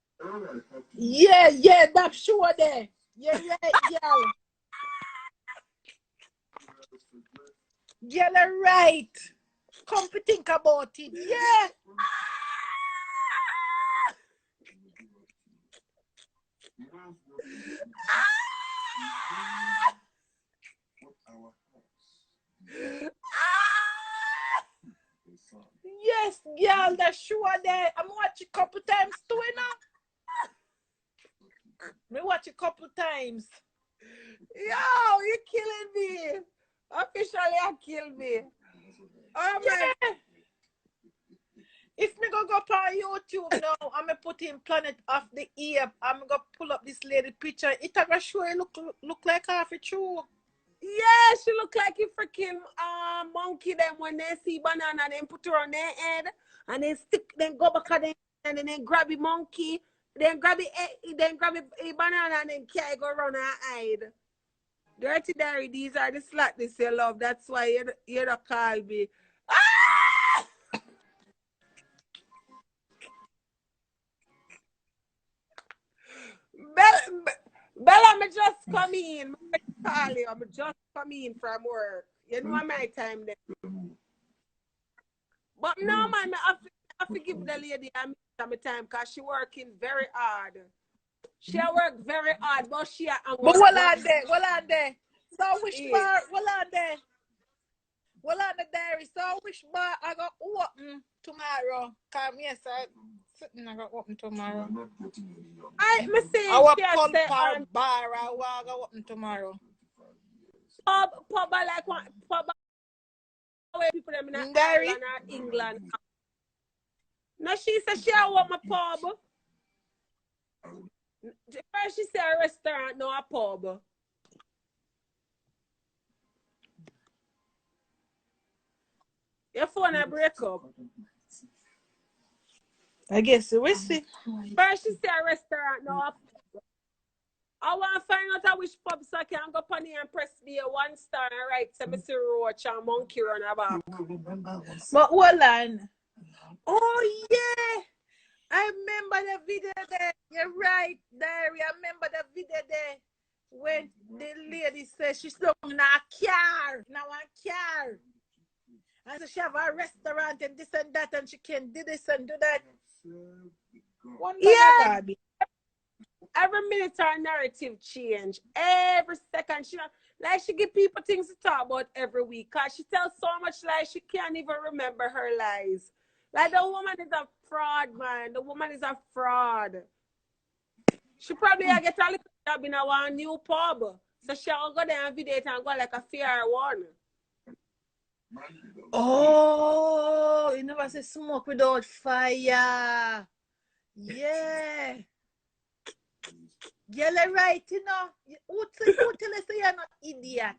[SPEAKER 3] Yeah, that show there. Yeah, right, girl. Girl, right. Come to think about it. Yeah. Yes, girl, that show there. I'm watching a couple times too, you know. Me watch a couple times.
[SPEAKER 2] Yo, you're killing me. Officially, you killed me. Oh my.
[SPEAKER 3] Yeah. If me go up on YouTube now, I'm gonna put in Planet of the Ape. I'm gonna pull up this lady picture. It gonna show it look like half a true.
[SPEAKER 2] Yeah, she look like a freaking monkey. Them when they see banana, then put her on their head and then stick, then go back at them and then grab the monkey, then grab it, then grab a banana and then carry go around her hide. Dirty Diary, these are the slackness you love. That's why you don't call me. Ah! Bella, me just come in. Call you. I'm just come in from work. You know my time then. But no, man, I have to give the lady my time because she working very hard. She work very hard, but she
[SPEAKER 3] But what on there? So which bar? What on there? Well, on the diary, so which bar I got open tomorrow? Come yes, I got open tomorrow.
[SPEAKER 2] I say
[SPEAKER 3] Our pub bar I got open tomorrow.
[SPEAKER 2] Pub like one pub where people them in Ireland or England. No, she said she want my pub. First she said a restaurant, no a pub. Your phone I break up.
[SPEAKER 3] I guess we see.
[SPEAKER 2] First she said a restaurant, no a pub. I want to find out which pub so I can go on here and press the 1 star and write so I see roach and monkey run about.
[SPEAKER 3] But hold on. Oh yeah. I remember the video there. You're right, Diary. I remember the video there when the lady said she's stuck in a car. Now a car. And so she have a restaurant and this and that and she can do this and do that.
[SPEAKER 2] Yeah. Every minute her narrative change. Every second she give people things to talk about every week. Cause she tells so much lies she can't even remember her lies. Like the woman is a fraud, man. The woman is a fraud. She probably get a little job in a new pub. So she'll go there and video it and go like a fair one.
[SPEAKER 3] Oh, you never say smoke without fire. Yeah. You're right, you know. Who tell us you're not idiot?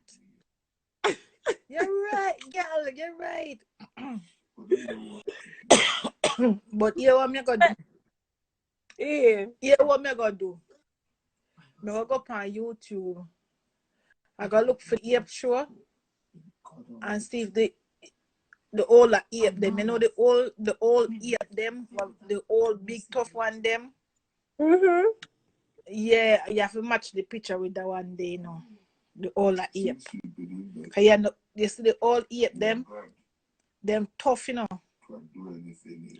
[SPEAKER 3] You're right, girl. You're right. But you know what I'm gonna do?
[SPEAKER 2] Yeah.
[SPEAKER 3] Yeah, what me gonna do? Me gonna go up on YouTube. I gotta look for the ape show and see if the old ape them. You know the old ape them, the old big tough one them.
[SPEAKER 2] Mm-hmm.
[SPEAKER 3] Yeah, you have to match the picture with that one day, you know. The old ape. Cause you see the old ape them tough, you know.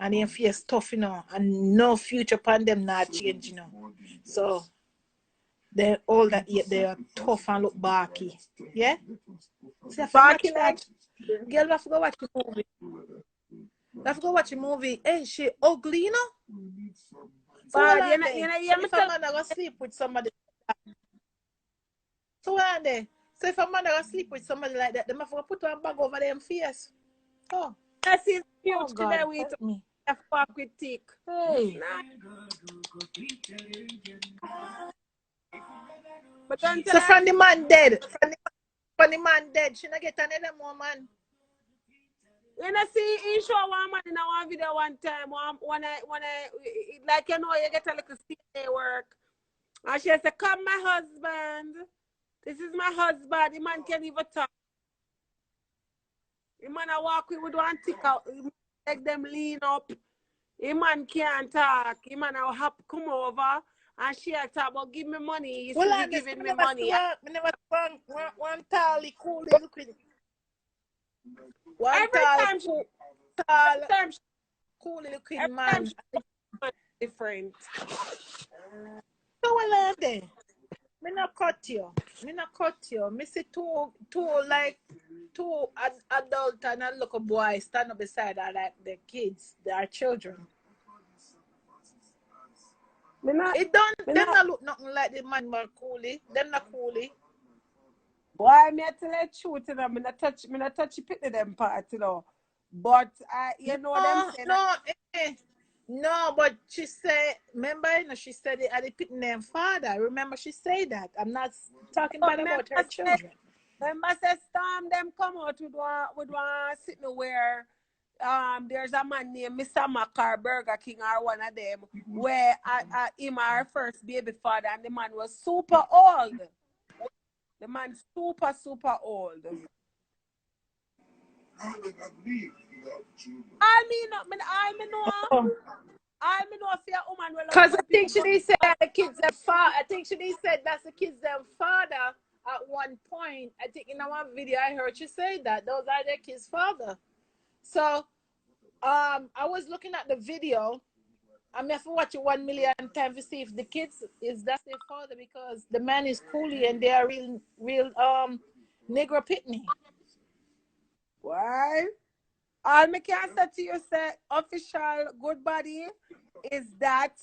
[SPEAKER 3] And their face tough, you know. And no future upon them not change, you know. So the older ape they are tough and look barky. Yeah? So if I
[SPEAKER 2] Barky
[SPEAKER 3] match
[SPEAKER 2] like.
[SPEAKER 3] that, girl, we have to go watch the movie. We have to go watch the movie. Hey, she ugly, you know? So hold
[SPEAKER 2] Bad.
[SPEAKER 3] on
[SPEAKER 2] You
[SPEAKER 3] there.
[SPEAKER 2] know,
[SPEAKER 3] So
[SPEAKER 2] me
[SPEAKER 3] if a
[SPEAKER 2] tell
[SPEAKER 3] man I go sleep with somebody, so hold on there. So if a man I go sleep with somebody like that, they have to put one bag over them face. Oh,
[SPEAKER 2] I see
[SPEAKER 3] oh
[SPEAKER 2] future
[SPEAKER 3] God,
[SPEAKER 2] there with
[SPEAKER 3] help me.
[SPEAKER 2] a fuck with tick.
[SPEAKER 3] Hey.
[SPEAKER 2] Nah. But don't tell
[SPEAKER 3] So
[SPEAKER 2] her,
[SPEAKER 3] from the man dead, from the man dead, she not get another more man.
[SPEAKER 2] you know, see, he show one man in a one video one time, like, you know, you get a little CNA work. And she said, come, my husband. This is my husband. The man can't even talk. The man I walk with one tick out, make them lean up. The man can't talk. The man I have come over and she had talk about give me money. He
[SPEAKER 3] Well,
[SPEAKER 2] says he
[SPEAKER 3] I just
[SPEAKER 2] giving me
[SPEAKER 3] never
[SPEAKER 2] money.
[SPEAKER 3] see one tally cool little queen. One
[SPEAKER 2] Every time she,
[SPEAKER 3] tall
[SPEAKER 2] every time she,
[SPEAKER 3] cool little
[SPEAKER 2] every
[SPEAKER 3] queen
[SPEAKER 2] time
[SPEAKER 3] man.
[SPEAKER 2] she different.
[SPEAKER 3] So well there. Me not cut you. Me not cut you. Me see two adult and a little boy stand up beside her like the kids, their children.
[SPEAKER 2] Me not,
[SPEAKER 3] It don't
[SPEAKER 2] me
[SPEAKER 3] them
[SPEAKER 2] not,
[SPEAKER 3] not look nothing like the man were coolie. Them not coolie.
[SPEAKER 2] boy, me tell you the truth, you know, me not touch pity them part, you know. But you know them
[SPEAKER 3] No,
[SPEAKER 2] saying
[SPEAKER 3] no, no, but she said, remember, you know, she said it at the pit name father. Remember, she said that. I'm not talking bad
[SPEAKER 2] remember
[SPEAKER 3] about her
[SPEAKER 2] say,
[SPEAKER 3] children.
[SPEAKER 2] remember say storm them come out with one sitting where there's a man named Mr. Macar Burger King or one of them where him our first baby father and the man was super old. The man super old.
[SPEAKER 3] Oh.
[SPEAKER 2] I mean know if your woman will love
[SPEAKER 3] Because I
[SPEAKER 2] some
[SPEAKER 3] think
[SPEAKER 2] people
[SPEAKER 3] she
[SPEAKER 2] go
[SPEAKER 3] did say that the kids their father. I think she did said that's the kids their father at one point. I think in one video I heard she say that those are their kids' father. So I was looking at the video. I may have to watch it 1,000,000 times to see if the kids is that's their father because the man is coolie and they are real Negro pitney.
[SPEAKER 2] why? All me can say to you say official good body is that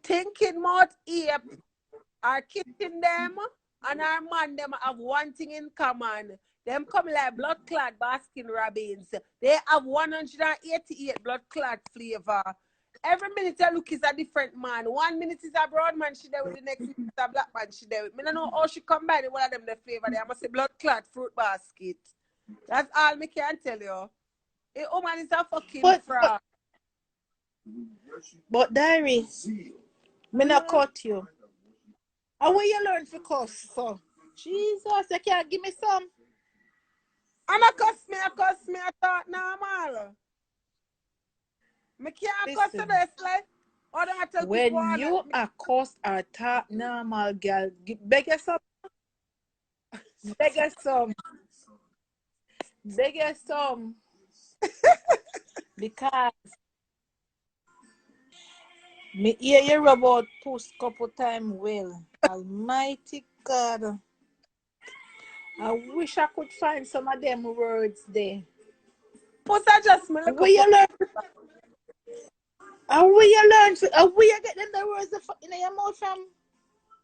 [SPEAKER 2] thinking about ape are kissing them and our man them have one thing in common. Them come like blood clot Baskin Robbins. They have 188 blood clot flavor. Every minute I look is a different man. 1 minute is a brown man she there with the next minute is a black man she there with. Me don't know how she combine one of them the flavor there. I must say blood clot fruit basket. That's all me can tell you. A woman is a fucking
[SPEAKER 3] But
[SPEAKER 2] fraud.
[SPEAKER 3] diary, me not cut you. And where you learn for cuss so? Jesus, you can't give me some.
[SPEAKER 2] And I cuss me, I thought normal. Me can't cuss to
[SPEAKER 3] Listen,
[SPEAKER 2] this like or I tell people
[SPEAKER 3] when
[SPEAKER 2] all
[SPEAKER 3] you
[SPEAKER 2] that.
[SPEAKER 3] are cuss or talk normal, girl, beg you some. Beg you some. Beg you some. Because me hear you rub out puss couple time well. Almighty God. I wish I could find some of them words there.
[SPEAKER 2] Puss I just me look
[SPEAKER 3] Where
[SPEAKER 2] up.
[SPEAKER 3] you learn? Where you learn? Where you get them the words in your mouth from?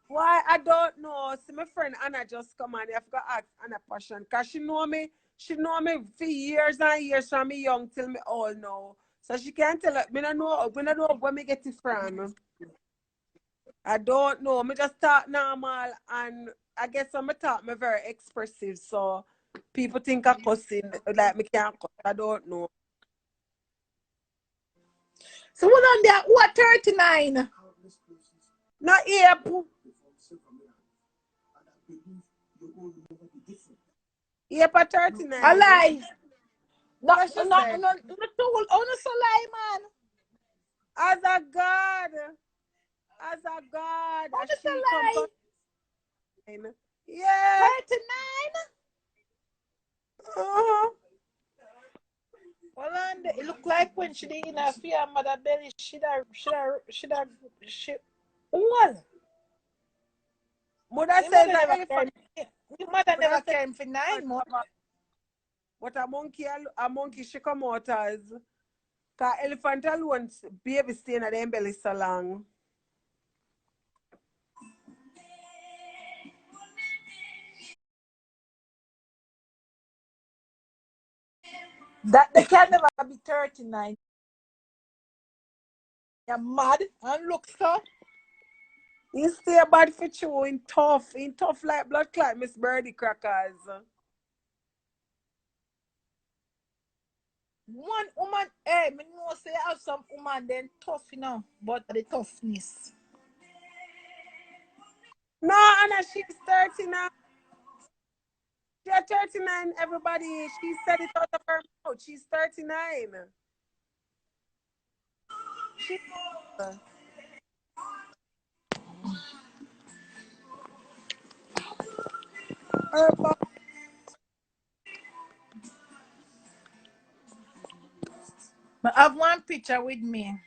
[SPEAKER 2] Why I don't know. See my friend Anna just come and I've got to ask Anna Passion. Cause she know me for years and years from me young till me old now. So she can't tell me don't know where me get it from. I don't know. Me just talk normal and I guess I'm talk me very expressive. So people think I'm cussing like me can't cuss. I don't know.
[SPEAKER 3] So what on there? What 39?
[SPEAKER 2] Not Ape. Ape at 39.
[SPEAKER 3] A lie. No,
[SPEAKER 2] What she
[SPEAKER 3] no, no,
[SPEAKER 2] say?
[SPEAKER 3] no, no, so lie, man.
[SPEAKER 2] As a God. As a God.
[SPEAKER 3] Oh,
[SPEAKER 2] As
[SPEAKER 3] it's a
[SPEAKER 2] she come
[SPEAKER 3] lie.
[SPEAKER 2] to yeah.
[SPEAKER 3] 39?
[SPEAKER 2] Uh-huh.
[SPEAKER 3] Well, and it look like when she did in her fear mother belly, well,
[SPEAKER 2] Mother
[SPEAKER 3] your
[SPEAKER 2] says
[SPEAKER 3] mother
[SPEAKER 2] that
[SPEAKER 3] never
[SPEAKER 2] elephant.
[SPEAKER 3] came. Your mother
[SPEAKER 2] Mother
[SPEAKER 3] never
[SPEAKER 2] says
[SPEAKER 3] came for 9 months.
[SPEAKER 2] but a monkey she come out as. Cause elephant alone baby stay in their belly so long.
[SPEAKER 3] That they can never be 39. You're mad and look so.
[SPEAKER 2] He stay bad for you in tough like blood clot, Miss Birdie Crackers.
[SPEAKER 3] One woman, hey, me know say have some woman then tough, but the toughness.
[SPEAKER 2] No, Anna, she's 39. She's 39, everybody. She said it out of her mouth. She's 39. She her
[SPEAKER 3] But I have one picture with me.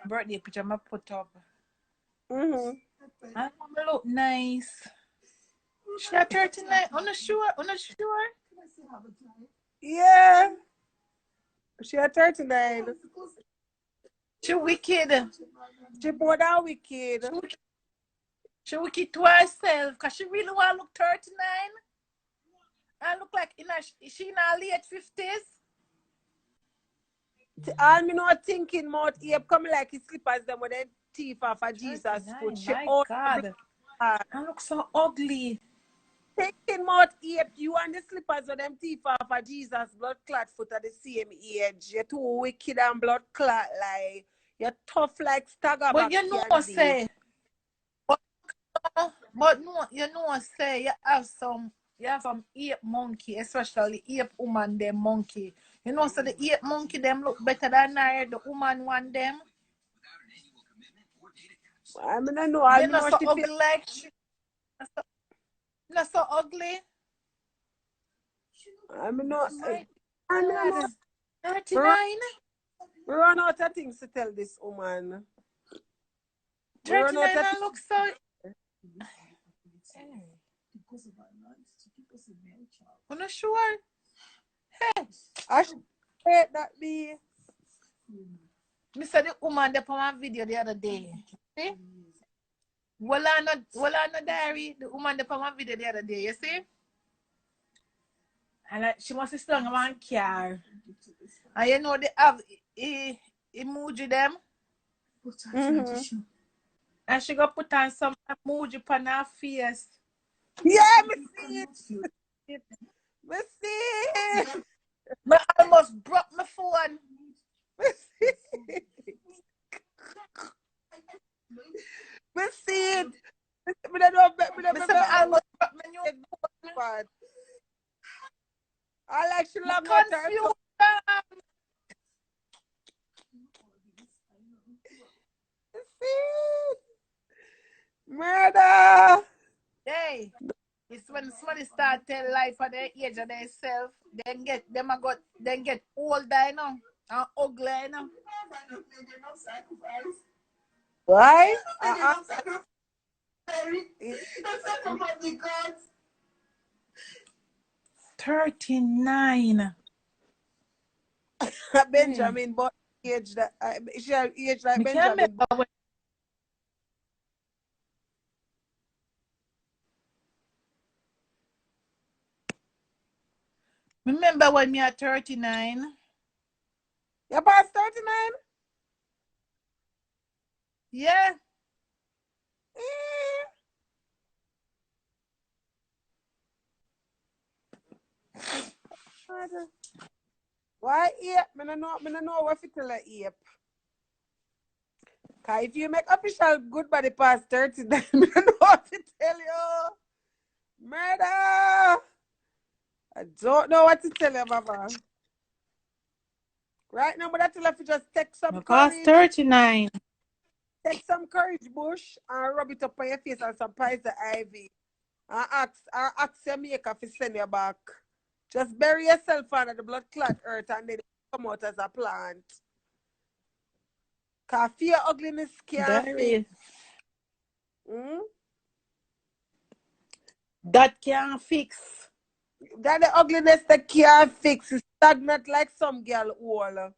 [SPEAKER 3] Birthday picture I put up.
[SPEAKER 2] mm-hmm.
[SPEAKER 3] I look nice. She at 39. On the sure?
[SPEAKER 2] Yeah. She at 39.
[SPEAKER 3] She wicked.
[SPEAKER 2] She more than wicked.
[SPEAKER 3] She wicked to herself because she really want to look 39. I look like she in her late 50s.
[SPEAKER 2] All me not thinking mouth Ape come like his slippers them with them teeth off of Jesus
[SPEAKER 3] 39,
[SPEAKER 2] foot. She
[SPEAKER 3] my
[SPEAKER 2] out
[SPEAKER 3] God. I look so ugly.
[SPEAKER 2] thinking mouth Ape, you and the slippers with them teeth off of Jesus blood clot foot at the same age. You're too wicked and blood clot like you're tough like stagger
[SPEAKER 3] But
[SPEAKER 2] back
[SPEAKER 3] you know
[SPEAKER 2] candy.
[SPEAKER 3] say, but no, say you have some ape monkey, especially ape woman them monkey. You know, so the ape monkey them look better than her, the woman one them.
[SPEAKER 2] I mean I know, I
[SPEAKER 3] They're
[SPEAKER 2] mean
[SPEAKER 3] not
[SPEAKER 2] know
[SPEAKER 3] so
[SPEAKER 2] she feel
[SPEAKER 3] ugly like not so ugly.
[SPEAKER 2] I mean know
[SPEAKER 3] My
[SPEAKER 2] I mean I know
[SPEAKER 3] God. 39?
[SPEAKER 2] we run out of things to tell this woman. We run out
[SPEAKER 3] 39
[SPEAKER 2] of
[SPEAKER 3] and look so. I'm not sure.
[SPEAKER 2] I should hate that be.
[SPEAKER 3] Me saw the woman there on my video the other day. See? Well, I not diary. The woman there on my video the other day. You see? And she must have stung on one car. And you know they have emoji them.
[SPEAKER 2] Mm-hmm.
[SPEAKER 3] And she got put on some emoji on her face.
[SPEAKER 2] Yeah, me see it. Me see it.
[SPEAKER 3] Me almost broke my phone.
[SPEAKER 2] Me see it. Me see it. Me don't know.
[SPEAKER 3] Me say me almost broke my new
[SPEAKER 2] Bad. I like she
[SPEAKER 3] me
[SPEAKER 2] long out her
[SPEAKER 3] confused.
[SPEAKER 2] tongue. Me see it. Murder.
[SPEAKER 3] Hey, it's when somebody start tell life at their age of themselves, then get older, and ugly,
[SPEAKER 2] Why?
[SPEAKER 3] 39.
[SPEAKER 2] Benjamin, but age that she have age like
[SPEAKER 3] Me can't
[SPEAKER 2] Benjamin.
[SPEAKER 3] remember when me at 39?
[SPEAKER 2] You past 39?
[SPEAKER 3] Yeah.
[SPEAKER 2] Why ape? Me no know what to tell her ape. Cause if you make official good body past 30, then I don't know what to tell you. Murder! I don't know what to tell you, Mama. Right now, but I tell you if you just take some
[SPEAKER 3] My past
[SPEAKER 2] courage,
[SPEAKER 3] 39.
[SPEAKER 2] take some courage bush and rub it up on your face and some poison ivy. And ask your maker to send you back. Just bury yourself under the blood clot earth and then come out as a plant. Cause fear ugliness can't fix.
[SPEAKER 3] Diary.
[SPEAKER 2] Mm?
[SPEAKER 3] That can't fix.
[SPEAKER 2] That the ugliness that can't fix is stagnant like some girl hole.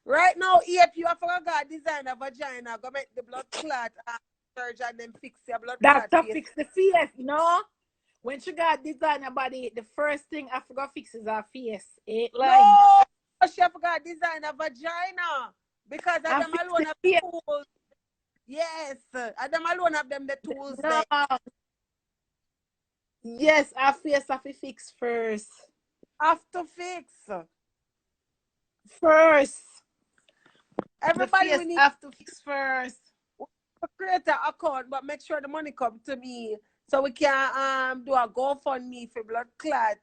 [SPEAKER 2] Right now, if you have forgot design a vagina, go make the blood clot and surge and then fix your blood clot
[SPEAKER 3] Doctor
[SPEAKER 2] face.
[SPEAKER 3] fix the face, you know? When she got design her body, the first thing I forgot fix is her face. Ain't lying.
[SPEAKER 2] No, she forgot design a vagina because
[SPEAKER 3] I
[SPEAKER 2] Adam
[SPEAKER 3] fix
[SPEAKER 2] alone
[SPEAKER 3] the
[SPEAKER 2] have the
[SPEAKER 3] face.
[SPEAKER 2] tools. Yes, Adam alone have them the tools
[SPEAKER 3] No.
[SPEAKER 2] there.
[SPEAKER 3] Yes, her face have to fix first.
[SPEAKER 2] Have to fix.
[SPEAKER 3] First.
[SPEAKER 2] Everybody
[SPEAKER 3] The
[SPEAKER 2] we
[SPEAKER 3] face
[SPEAKER 2] need
[SPEAKER 3] have to fix first.
[SPEAKER 2] to create an account, but make sure the money come to me so we can do a GoFundMe for blood clot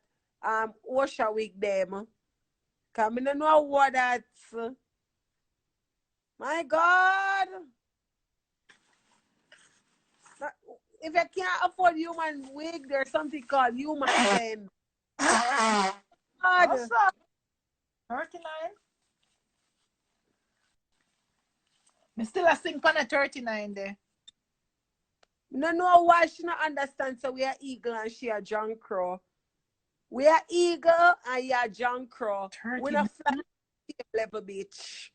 [SPEAKER 2] OSHA week them. Cause I don't know what that's. My God. If you can't afford human wig, there's something called human send. God.
[SPEAKER 3] What's up? 39. Me still a sing pan a 39 there.
[SPEAKER 2] No know why she not understand. So we are eagle and she a John Crow. We are eagle and you are John Crow. We not fly level, bitch.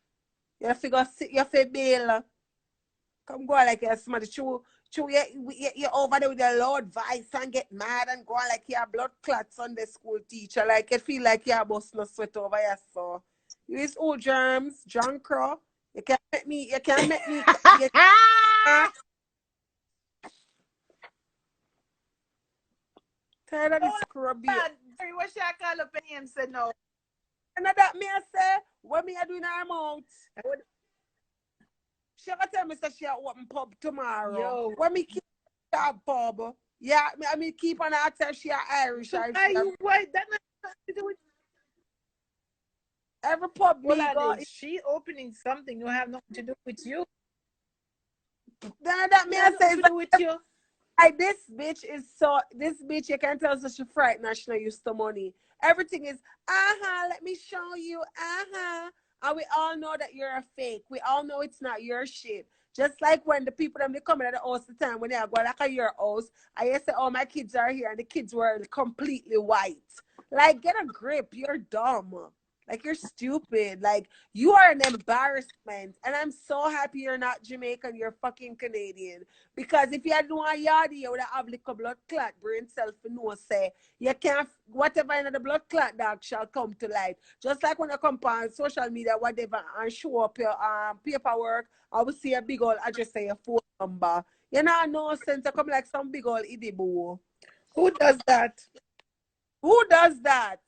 [SPEAKER 2] You figure you feel bail. Come go like you're smart. You're over there with your loud voice and get mad and go on like you're a blood clot Sunday school teacher. Like you feel like you're busting a sweat over your so. You is all germs, John Crow. You can't make me, you can't make me. Tired of this scrubby.
[SPEAKER 3] What should I call up and him say no?
[SPEAKER 2] And that me I say, what me I do in her mouth? She ever tell me say she open pub tomorrow.
[SPEAKER 3] Yo.
[SPEAKER 2] When me keep that pub, yeah, I mean keep on her tell she Irish.
[SPEAKER 3] So
[SPEAKER 2] Or
[SPEAKER 3] why
[SPEAKER 2] she
[SPEAKER 3] you why that nothing to do with
[SPEAKER 2] every pub me go.
[SPEAKER 3] is she opening something you have nothing to do with you?
[SPEAKER 2] Then that me I say
[SPEAKER 3] to do with you.
[SPEAKER 2] like this bitch is so this bitch you can tell such a fright she not used to money. Everything is let me show you and we all know that you're a fake. We all know it's not your shit. Just like when the people them they come in at the house the time when they are going like at your house, I say, oh my kids are here and the kids were completely white. Like get a grip, you're dumb. Like you're stupid. Like you are an embarrassment. And I'm so happy you're not Jamaican, you're fucking Canadian. Because if you had one yardy, you would have like a blood clot, brain self no say. You can't whatever in the blood clot dog shall come to light. Just like when you come on social media, whatever, and show up your paperwork, I will see a big old address and your phone number. You know no sense to come like some big old idibo.
[SPEAKER 3] Who does that?
[SPEAKER 2] Who does that?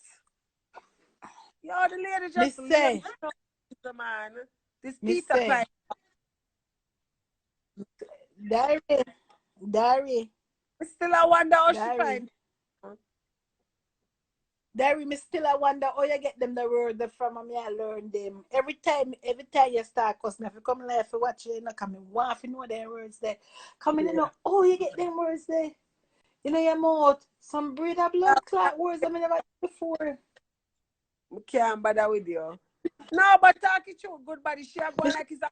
[SPEAKER 2] Yo, the lady just
[SPEAKER 3] say,
[SPEAKER 2] the man. This
[SPEAKER 3] me
[SPEAKER 2] Peter
[SPEAKER 3] say.
[SPEAKER 2] Piper.
[SPEAKER 3] Diary.
[SPEAKER 2] Still I wonder how she
[SPEAKER 3] Diary.
[SPEAKER 2] find.
[SPEAKER 3] Diary, me still I wonder how you get them the word from me. I learn them. Every time you start cussing, if you come live for watch you know, come in want to know their words there. Come in, you know, oh you get them words there. You know your mouth. Some breed of blood clot words I never before.
[SPEAKER 2] I can't bother with you. No, but talking true, good body. She are going like it's a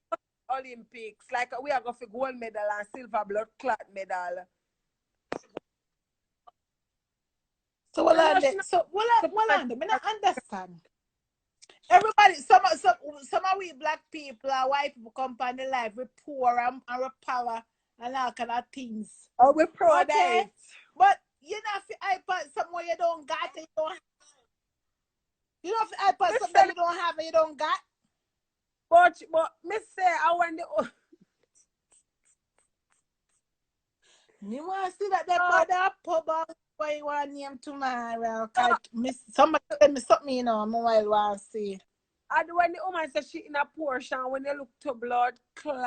[SPEAKER 2] Olympics. Like we are going for gold medal and silver blood clot medal.
[SPEAKER 3] So what I understand. Everybody, some of we black people or white people come on the life, we poor and we power and all kind of things.
[SPEAKER 2] Oh, we pro
[SPEAKER 3] okay?
[SPEAKER 2] that.
[SPEAKER 3] But you know if I put somewhere you don't got it, you know if I put something you don't have and you don't got.
[SPEAKER 2] But me say I want the
[SPEAKER 3] you want to see that they put that pub on where you want name tomorrow. Somebody tell me something, you know, I want to see.
[SPEAKER 2] And when the woman said she in a portion, when they look to blood clot,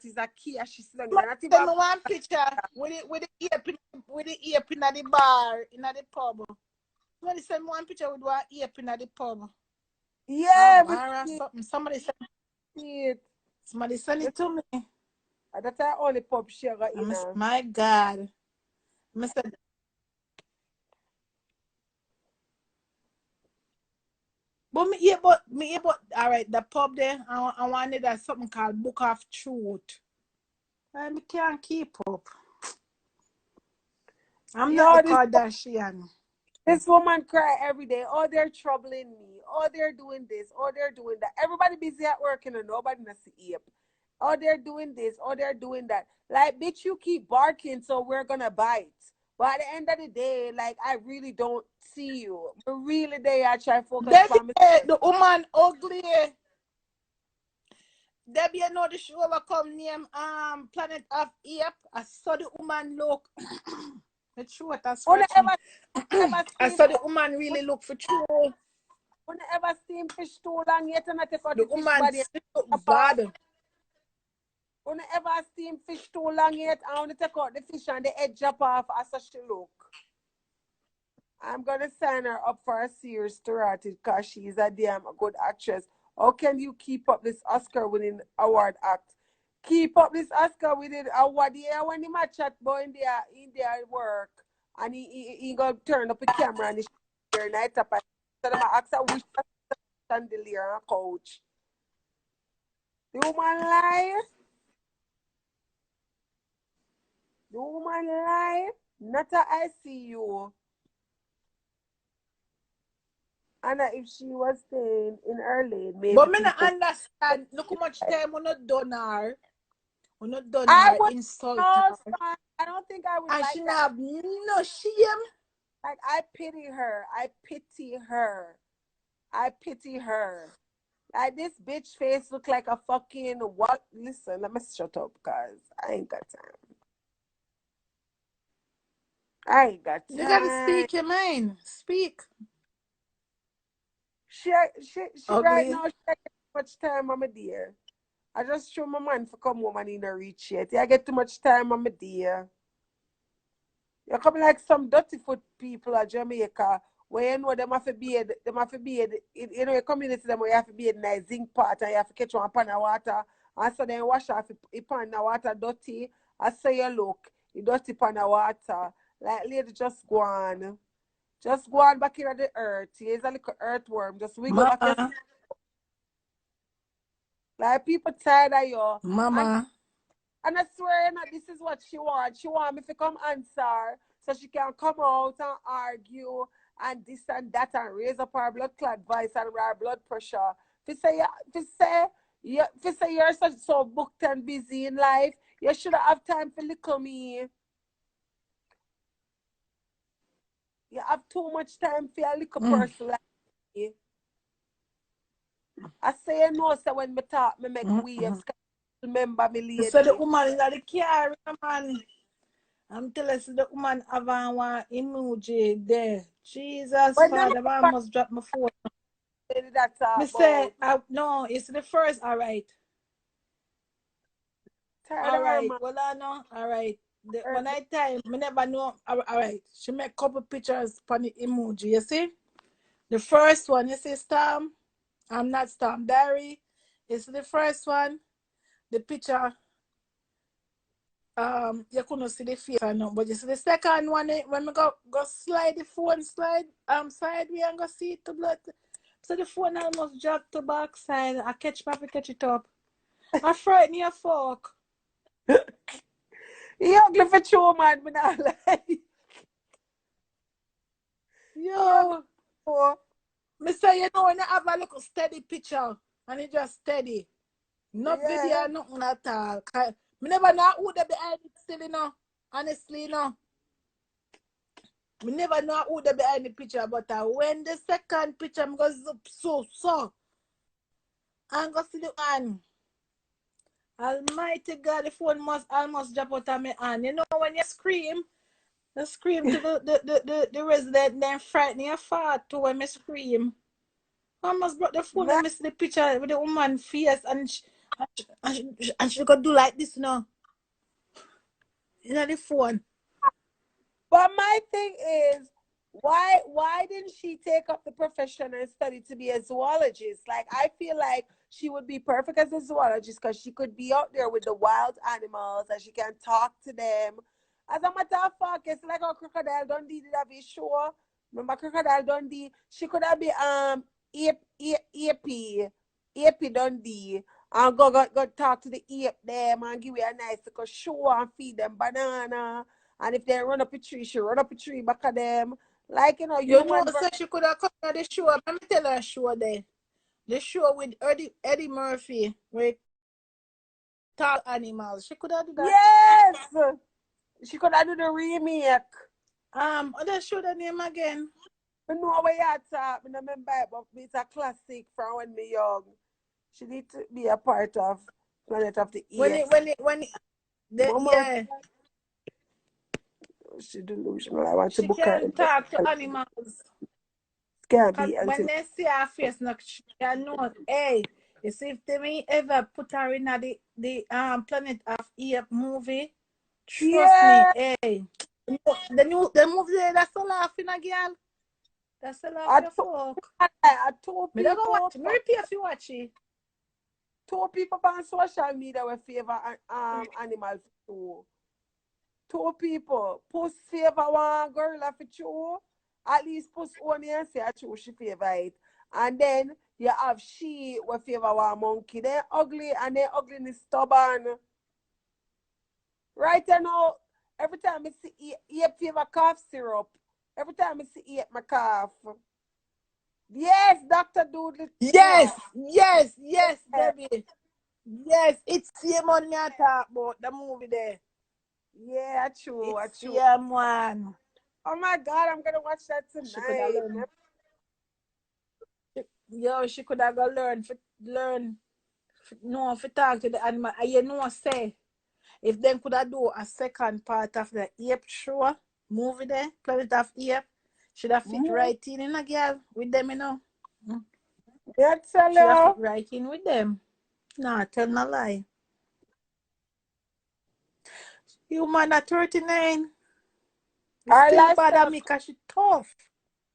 [SPEAKER 2] is a key as she said.
[SPEAKER 3] Somebody send me one picture with the ear pin at the bar in the pub. Somebody send me one picture with one ear pin at the pub.
[SPEAKER 2] Yeah,
[SPEAKER 3] A bar or something. Somebody send it to me.
[SPEAKER 2] That's our only pub share in.
[SPEAKER 3] My God. I said, but all right, the pub there, I wanted that something called Book of Truth. I can't keep up. I'm not the Kardashian.
[SPEAKER 2] This woman cry every day. Oh, they're troubling me. Oh, they're doing this. Oh, they're doing that. Everybody busy at work and nobody knows the ape. Oh, they're doing this. Oh, they're doing that. Like, bitch, you keep barking, so we're gonna bite. But at the end of the day, like, I really don't see you. But really, I try to focus on
[SPEAKER 3] the woman ugly. Debbie, you know the show will come name Planet of Ape. I saw the woman look. The truth has stretching. I saw the woman really look for truth.
[SPEAKER 2] When I ever steam fish too long yet and I take out
[SPEAKER 3] the
[SPEAKER 2] fish
[SPEAKER 3] woman
[SPEAKER 2] body.
[SPEAKER 3] bad.
[SPEAKER 2] When I ever steam fish too long yet, I want to take out the fish and the head drop off as such she look. I'm gonna sign her up for a series to write it because she's a damn good actress. How can you keep up this Oscar winning award act? Keep up this Oscar winning award. Yeah, when the match at boy in their work and he gonna turn up a camera and he here night up and I'm ask her which chandelier and couch. The woman lie. The woman lie. Not a I see you. And if she was staying in her lane, maybe.
[SPEAKER 3] But me not understand. Look how much time we not done her. We not done her insult her.
[SPEAKER 2] I don't think I would.
[SPEAKER 3] And
[SPEAKER 2] like
[SPEAKER 3] she
[SPEAKER 2] that.
[SPEAKER 3] have no shame.
[SPEAKER 2] Like I pity her. I pity her. I pity her. Like this bitch face look like a fucking what? Listen, let me shut up, cause I ain't got time. I ain't got time.
[SPEAKER 3] You gotta speak your mind. Speak.
[SPEAKER 2] She right now, she get too much time on my dear. I just show my man for come home and he not reach yet. I get too much time on my dear. You come like some dirty foot people at Jamaica where you know them have to be you know your community them where you have to be in a zinc pot and you have to catch one pan of water and so then wash off the pan of water dirty. I say you look, you dirty pan of water. Like lady just go on. Just go on back into the earth. Here's a little earthworm. Just wiggle back your like people tired of you.
[SPEAKER 3] Mama.
[SPEAKER 2] And I swear this is what she wants. She wants me to come answer so she can come out and argue and this and that and raise up her blood clot voice and her blood pressure. If you say you're so booked and busy in life, you should have time for little me. You have too much time for a little person like me. I say you know, so when me talk, me make waves. Remember me lady.
[SPEAKER 3] So the woman in the car, man. I'm telling you, the woman have one emoji there. Jesus,
[SPEAKER 2] when
[SPEAKER 3] Father, I must drop my phone. Me say, no, it's the first. All right. All right. Well, I know. All right. When I time, me never know. All right. She make a couple pictures for the emoji. You see? The first one, you see, Storm? I'm not Storm Diary. It's the first one. The picture. You couldn't see the face or no, but you see the second one when we go slide the phone sideways and go see it to blood. So the phone almost dropped to backside. I catch it up. I frighten you fuck.
[SPEAKER 2] You ugly for true, man, me not like.
[SPEAKER 3] Yo. Me say, you know, when you have a little steady picture and it just steady. No video, nothing at all. Me never know who they behind it still, you know. Honestly, you know. Me never know who they behind the picture, but when the second picture, I'm going to so. I'm going to see the one. Almighty God, the phone must almost drop out of my hand. You know, when you scream to the resident, then frighten your fart too when me scream. I almost brought the phone
[SPEAKER 1] Man,
[SPEAKER 3] and miss the picture with the woman face and she could do like this now. You know the phone.
[SPEAKER 2] But my thing is, why didn't she take up the profession and study to be a zoologist? Like I feel like she would be perfect as a zoologist because she could be out there with the wild animals and she can talk to them. As a matter of fact, it's like a crocodile Dundee did have a show. Remember crocodile Dundee? She could have been AP Dundee and go talk to the ape them and give you a nice little show and feed them banana. And if they run up a tree, she run up a tree back at them. Like, you know,
[SPEAKER 3] You know,
[SPEAKER 2] human.
[SPEAKER 3] so she could have come to the show. Let me tell her show there. The show with Eddie Murphy with tall animals. She could have do that.
[SPEAKER 2] Yes! She could have do the remake.
[SPEAKER 3] Other show the name again.
[SPEAKER 2] I know where you talk. I don't remember it, but it's a classic from when me young. She need to be a part of Planet of the Apes. Mama,
[SPEAKER 3] Yeah,
[SPEAKER 2] she delusional. I want to
[SPEAKER 3] she
[SPEAKER 2] book her.
[SPEAKER 3] can talk to animals.
[SPEAKER 2] Can't
[SPEAKER 3] Cause
[SPEAKER 2] be
[SPEAKER 3] when
[SPEAKER 2] until
[SPEAKER 3] they see her face, no, she can know. Hey, you see if they may ever put her in the Planet of Apes movie, trust me,
[SPEAKER 2] yeah.
[SPEAKER 3] hey, the movie that's a laughing a girl. That's a laugh your folk.
[SPEAKER 2] I told
[SPEAKER 3] Me don't go
[SPEAKER 2] people.
[SPEAKER 3] watch. Me repeat if you watch it.
[SPEAKER 2] Two people on social media will favor animal too. Two people. Puss favor one gorilla for two. At least Puss only and say true she favor it. And then you have she will favor one monkey. They're ugly and their ugliness stubborn. Right now, every time I see eat favor cough syrup. Every time I see eat my cough. Yes, Dr. Doodle.
[SPEAKER 3] Yes, Debbie. Yes, it's same on me I talk about the movie there.
[SPEAKER 2] Yeah, true,
[SPEAKER 3] It's
[SPEAKER 2] true.
[SPEAKER 3] same one.
[SPEAKER 2] Oh my God, I'm gonna watch that
[SPEAKER 3] She could have
[SPEAKER 2] tonight.
[SPEAKER 3] learned. She could have go learn, know if talk to the animal. And you know, say if them could have do a second part of the ape show movie there, Planet of Ape, should have fit right in a girl with them, you know.
[SPEAKER 2] Yeah, tell
[SPEAKER 3] Should have fit
[SPEAKER 2] you.
[SPEAKER 3] right in with them. Nah, tell no lie. You man at 39. You
[SPEAKER 2] Our
[SPEAKER 3] still bad at
[SPEAKER 2] lifestyle,
[SPEAKER 3] me because she tough.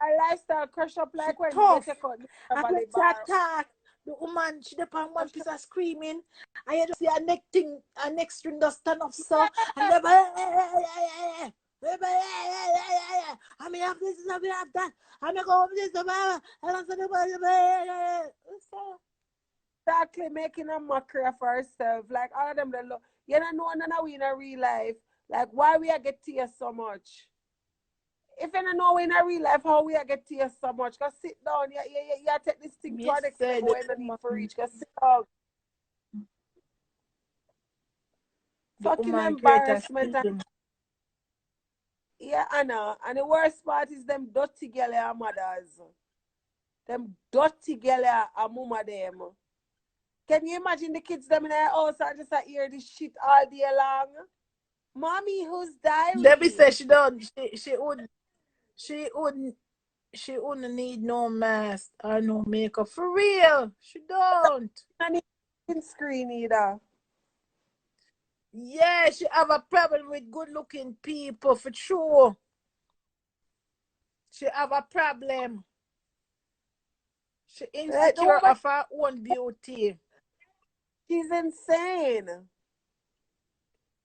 [SPEAKER 2] our lifestyle crush up
[SPEAKER 3] She
[SPEAKER 2] like when they
[SPEAKER 3] tough.
[SPEAKER 2] take out the
[SPEAKER 3] And when
[SPEAKER 2] Beverly
[SPEAKER 3] she
[SPEAKER 2] Bar.
[SPEAKER 3] attack, the woman, she depend one piece of screaming. And you just see her neck thing, her neck string just stand up so. And they I may have this, I may have that. I may go over this, I
[SPEAKER 2] Exactly, making a mockery of herself. Like all of them that look. You don't know none of we in a real life. Like why we are get tears so much. If you don't know in a real life how we are get tears so much, cause sit down, you take this thing to
[SPEAKER 3] me
[SPEAKER 2] an extent
[SPEAKER 3] said,
[SPEAKER 2] where you don't need for reach. Cause sit down.
[SPEAKER 3] the
[SPEAKER 2] Fucking
[SPEAKER 3] woman greater
[SPEAKER 2] embarrassment. And,
[SPEAKER 3] scream.
[SPEAKER 2] yeah, Anna. And the worst part is them dirty girl and mothers. Them dirty girl and mama them. Can you imagine the kids them in their house and just hear this shit all day long? Mommy, whose
[SPEAKER 3] Debbie
[SPEAKER 2] diary?
[SPEAKER 3] said she don't, she wouldn't, she wouldn't need no mask or no makeup. For real. She don't.
[SPEAKER 2] And in screen either.
[SPEAKER 3] Yeah, she have a problem with good looking people for sure. She have a problem. She
[SPEAKER 2] Like the
[SPEAKER 3] insecure
[SPEAKER 2] woman,
[SPEAKER 3] of her own beauty.
[SPEAKER 2] she's insane.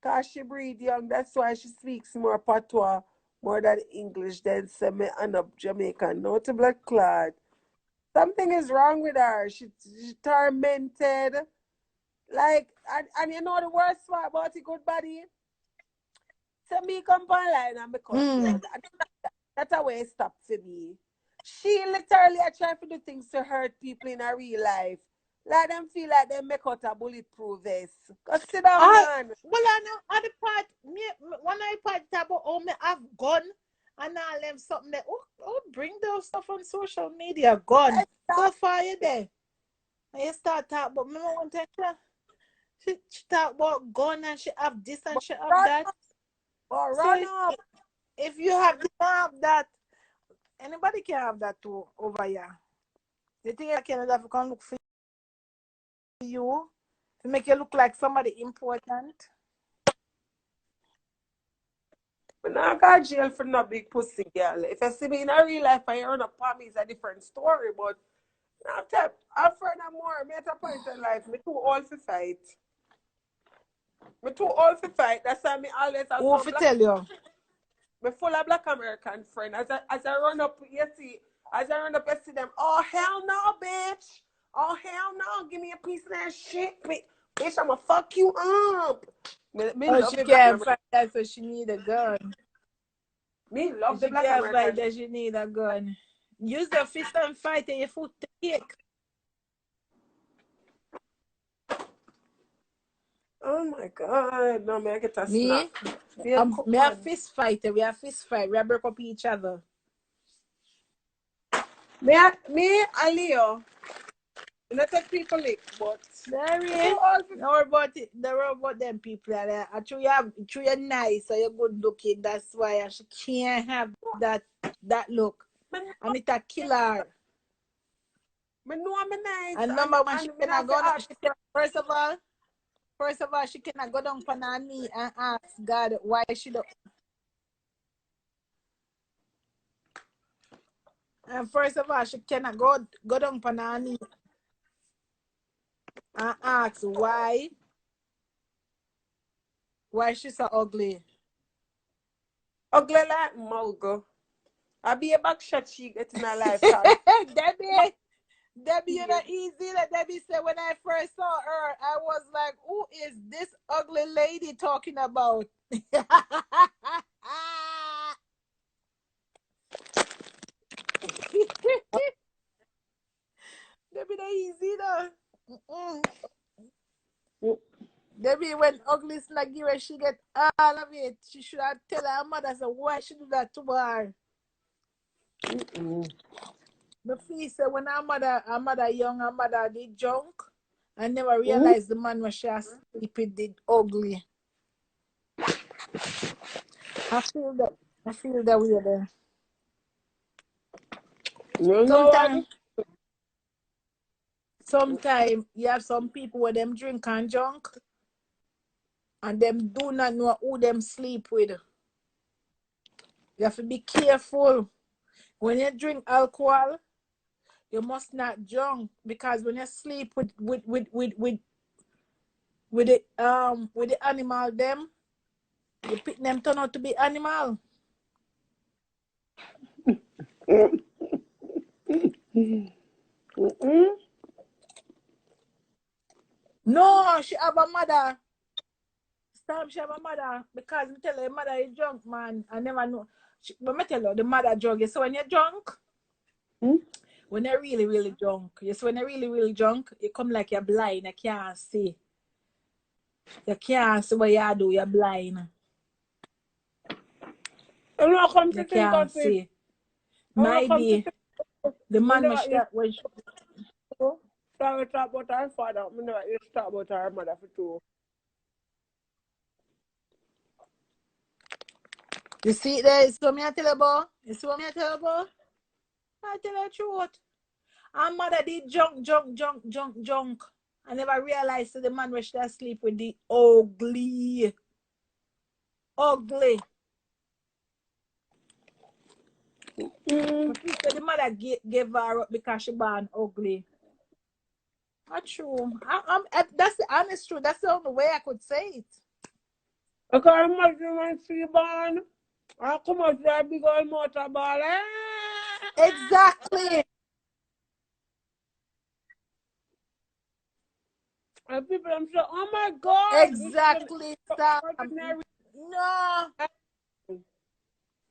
[SPEAKER 2] Cause she breathe young. That's why she speaks more patois, more than English than semi and up Jamaican. No to blood clot. Something is wrong with her. She's tormented. Like, and you know the worst part about it, good body? So me come online and because yeah, that's a way it stopped for me. She literally are trying to do things to hurt people in her real life. Let them feel like they make out a bulletproof vest. Go sit down,
[SPEAKER 3] I
[SPEAKER 2] man.
[SPEAKER 3] well I know other part when I part about oh me have gun and all them something that bring those stuff on social media gun. Go fire you there. And you start talk about me one time she talk about gun and she have this and
[SPEAKER 2] But
[SPEAKER 3] she have
[SPEAKER 2] run
[SPEAKER 3] that.
[SPEAKER 2] up, or
[SPEAKER 3] So
[SPEAKER 2] run up.
[SPEAKER 3] if you have this have that, anybody can have that too over here. You think Canada can look for you to make you look like somebody important?
[SPEAKER 2] But now I got jail for no big pussy, girl. If you see me in a real life and you run up on me, it's a different story. But I'm furthermore, me at a point in life, me too old to fight. Me too old to fight. That's why me always have
[SPEAKER 3] Who
[SPEAKER 2] some
[SPEAKER 3] fi
[SPEAKER 2] black.
[SPEAKER 3] tell you?
[SPEAKER 2] Me full of black American friend. As I run up, you see, as I run up, you see them. Oh hell no, bitch. Oh hell no. Give me a piece of that shit, bitch. I'ma fuck you up. Me
[SPEAKER 3] Oh,
[SPEAKER 2] love
[SPEAKER 3] she
[SPEAKER 2] the black
[SPEAKER 3] can't
[SPEAKER 2] American.
[SPEAKER 3] fight that, so she need a gun.
[SPEAKER 2] Me love the
[SPEAKER 3] She
[SPEAKER 2] black
[SPEAKER 3] can't fight
[SPEAKER 2] American.
[SPEAKER 3] that, she need a gun. Use your fist and fight and your foot to kick.
[SPEAKER 2] Oh my God. No, me I get a
[SPEAKER 3] Me?
[SPEAKER 2] snap. Yeah,
[SPEAKER 3] Me a fist fighter. We a fist fight. We a break up each other.
[SPEAKER 2] Me and Leo. You not take people lick, but
[SPEAKER 3] Sorry.
[SPEAKER 2] too old for
[SPEAKER 3] Don't worry about it. Don't worry about them people. You're nice or you're good looking. That's why she can't have that look.
[SPEAKER 2] me
[SPEAKER 3] And it's a killer.
[SPEAKER 2] me know I'm nice.
[SPEAKER 3] And number one,
[SPEAKER 2] And
[SPEAKER 3] she
[SPEAKER 2] me
[SPEAKER 3] cannot
[SPEAKER 2] not
[SPEAKER 3] go.
[SPEAKER 2] fi ask for
[SPEAKER 3] First of all, she cannot go down on her knee and ask God why she don't. And first of all, she cannot go down on her knee and ask why she's so ugly.
[SPEAKER 2] ugly like Mulgo. I be a back shot she get in her life, cause
[SPEAKER 3] Debbie, you know easy. That Debbie said when I first saw her, I was like, "Who is this ugly lady talking about?" Debbie, that easy though. Debbie, when ugly Snagira, she get all of it. She should have tell her mother, so why she do that to her? The fee said when her mother young, her mother did junk. I never realized the man when she was sleeping did ugly. I feel that way there.
[SPEAKER 2] you know what?
[SPEAKER 3] Sometimes you have some people where them drink and junk and them do not know who them sleep with. You have to be careful. When you drink alcohol, you must not drunk because when you sleep with the animal them, you pick them turn out to be animal. No, she have a mother. Stop, she have a mother because me tell her mother is drunk, man. I never know. But me tell her the mother drunk. So when you're drunk, when you're really, really drunk, yes, when you're really, really drunk, you come like you're blind. You can't see. You can't see what you do. You're blind.
[SPEAKER 2] You know, come to
[SPEAKER 3] You
[SPEAKER 2] think
[SPEAKER 3] can't
[SPEAKER 2] of it.
[SPEAKER 3] see.
[SPEAKER 2] Come to
[SPEAKER 3] Maybe
[SPEAKER 2] think
[SPEAKER 3] the
[SPEAKER 2] me
[SPEAKER 3] man
[SPEAKER 2] never
[SPEAKER 3] was
[SPEAKER 2] used
[SPEAKER 3] when
[SPEAKER 2] to talk about her father. Me never used to talk about her mother for two.
[SPEAKER 3] you see there is what me I tell you about. You see what me I tell you about? I tell you the truth. Our mother did junk. I never realized that the man was asleep with the ugly. But he said the mother gave her up because she born ugly. Not true. That's the honest truth. That's the only way I could say it.
[SPEAKER 2] Because when she born, I come out with a big old motor ball.
[SPEAKER 3] Exactly.
[SPEAKER 2] And people them say, oh my God.
[SPEAKER 3] Exactly. Stop.
[SPEAKER 2] Ordinary.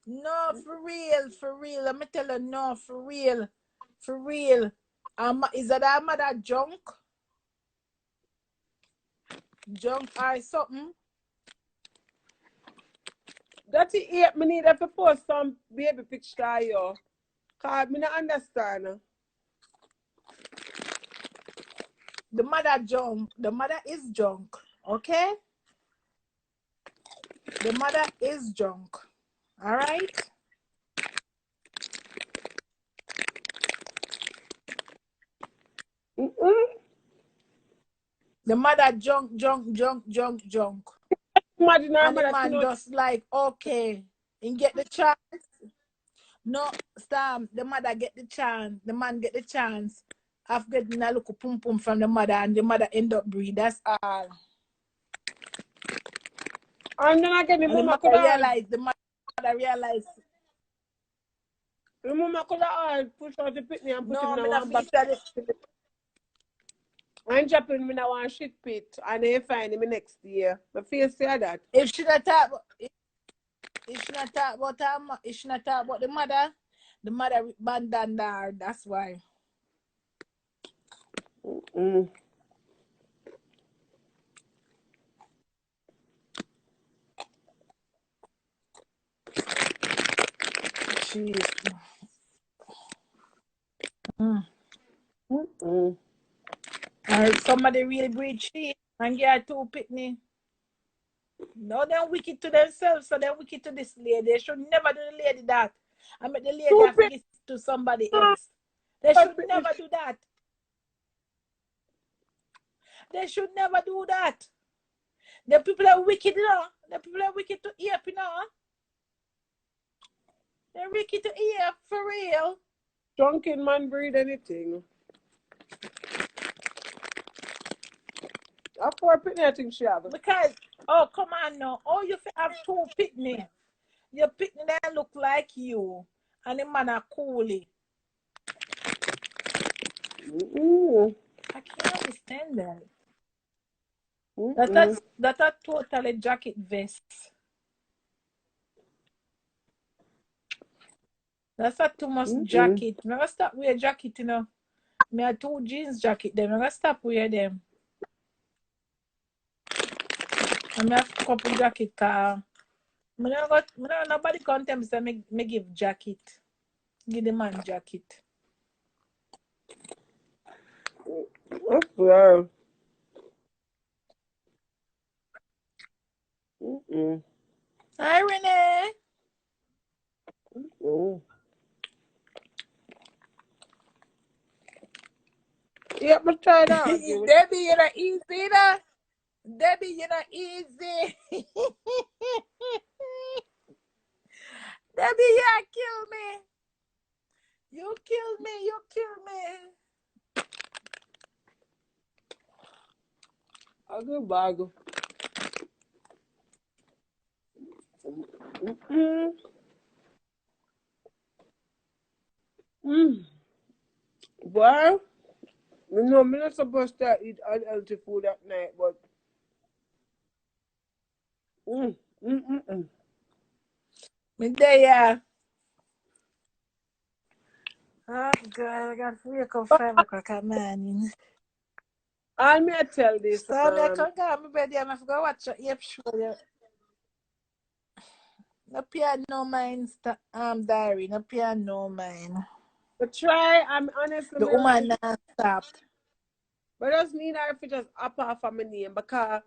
[SPEAKER 3] No, for real. Let me tell you, no, for real. Is that our mother junk or something?
[SPEAKER 2] That's it. Me need to post some baby picture of you. Because me not understand.
[SPEAKER 3] The mother junk. The mother is junk. Okay? The mother is junk. All right? The mother junk.
[SPEAKER 2] Imagine her
[SPEAKER 3] And the
[SPEAKER 2] mother
[SPEAKER 3] man
[SPEAKER 2] cannot.
[SPEAKER 3] just like, okay, and get the chance. No, Sam, the mother get the chance. The man get the chance of getting a little pum pum from the mother, and the mother end up breed. That's all.
[SPEAKER 2] And then again,
[SPEAKER 3] And the mother realize,
[SPEAKER 2] the mama could have push out the pitney and put him
[SPEAKER 3] no,
[SPEAKER 2] in
[SPEAKER 3] me
[SPEAKER 2] a
[SPEAKER 3] not
[SPEAKER 2] one
[SPEAKER 3] feel
[SPEAKER 2] back.
[SPEAKER 3] that.
[SPEAKER 2] And drop him in a one shit pit. And they find him next year. My face say that.
[SPEAKER 3] If she not talk, if she not talk about her, if she not talk about the mother abandoned her. That's why.
[SPEAKER 2] Mm.
[SPEAKER 3] Jeez.
[SPEAKER 2] Mm.
[SPEAKER 3] Or somebody really breed she and get two pitney. No, they're wicked to themselves, so they're wicked to this lady. They should never do the lady that. I mean, the lady have to
[SPEAKER 2] Stupid.
[SPEAKER 3] give to somebody else. They should never do that. They should never do that. The people are wicked, you know. The people are wicked to ear, you know. They're wicked to ear, for real.
[SPEAKER 2] Drunken man breed anything. A poor pitney I think she have.
[SPEAKER 3] Because, oh, come on now. Oh, you have two pitney. Your pitney that look like you. And the man are coolie. I can't understand that. That's a totally jacket vest. That's a too much jacket. I'm gonna stop wear jacket, you know. Me have two jeans jacket them. I'm gonna stop wear them. And me have a couple jacket car. Nobody come tell me say me give jacket. Give the man jacket.
[SPEAKER 2] Wow.
[SPEAKER 3] Hi Renee.
[SPEAKER 2] Yeah, but try that.
[SPEAKER 3] Debbie, you're not easy, you know? Debbie, you're not easy. Debbie, you kill me. You kill me. You kill me.
[SPEAKER 2] I'll go bag. Well, you know, I'm not supposed to eat unhealthy food at night, but
[SPEAKER 3] Me there. Oh God, I got to wake up 5 o'clock at morning.
[SPEAKER 2] I'll me I tell this.
[SPEAKER 3] So I can't go to bed. I have to go watch a Yep show. No piano mine, diary. No piano mine.
[SPEAKER 2] But try, I'm honestly,
[SPEAKER 3] The woman not stop.
[SPEAKER 2] but just need her if you just up off of my name because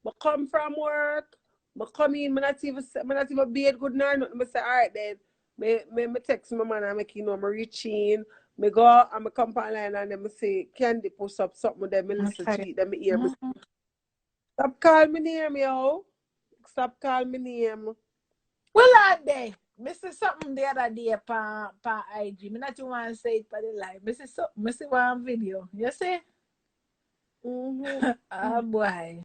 [SPEAKER 2] I come from work, I come in, I not even bed good night, nothing. I say, all right then, me text my man and make you know I'm reaching. Me go and I come online and then I say, Candy post up something then me listen to it, then me hear me. Stop calling me name, yo. Stop calling me name.
[SPEAKER 3] Well, are they? Me see something the other day pa IG. Me not want to say it for the live. Me see something. Me see one video. You see? Oh boy.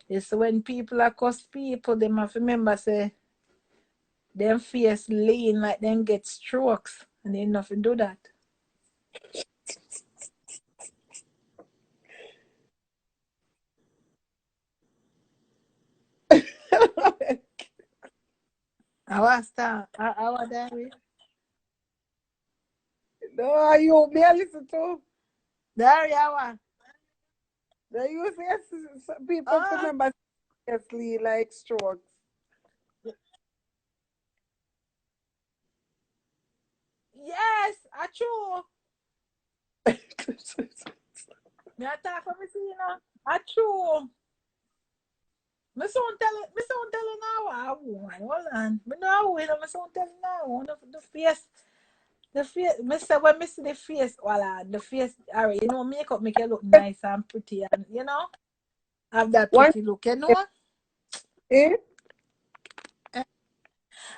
[SPEAKER 3] It's when people are cuss people, they have to remember say them face lean like them get strokes and they nothing do that. I was that. I was that way.
[SPEAKER 2] No, you me I listen to.
[SPEAKER 3] There you are.
[SPEAKER 2] Now you say people remember seriously like strokes.
[SPEAKER 3] Yes, I true. Me I talk for me see, you know. I true. Me soon tell you now. Hold on. Me know, you know, me soon tell you now. One of the face. The face, Mister, when me see the face, voila, the face, alright, you know, makeup make you look nice and pretty, and you know, have that
[SPEAKER 5] One
[SPEAKER 3] pretty look, you know.
[SPEAKER 5] eh?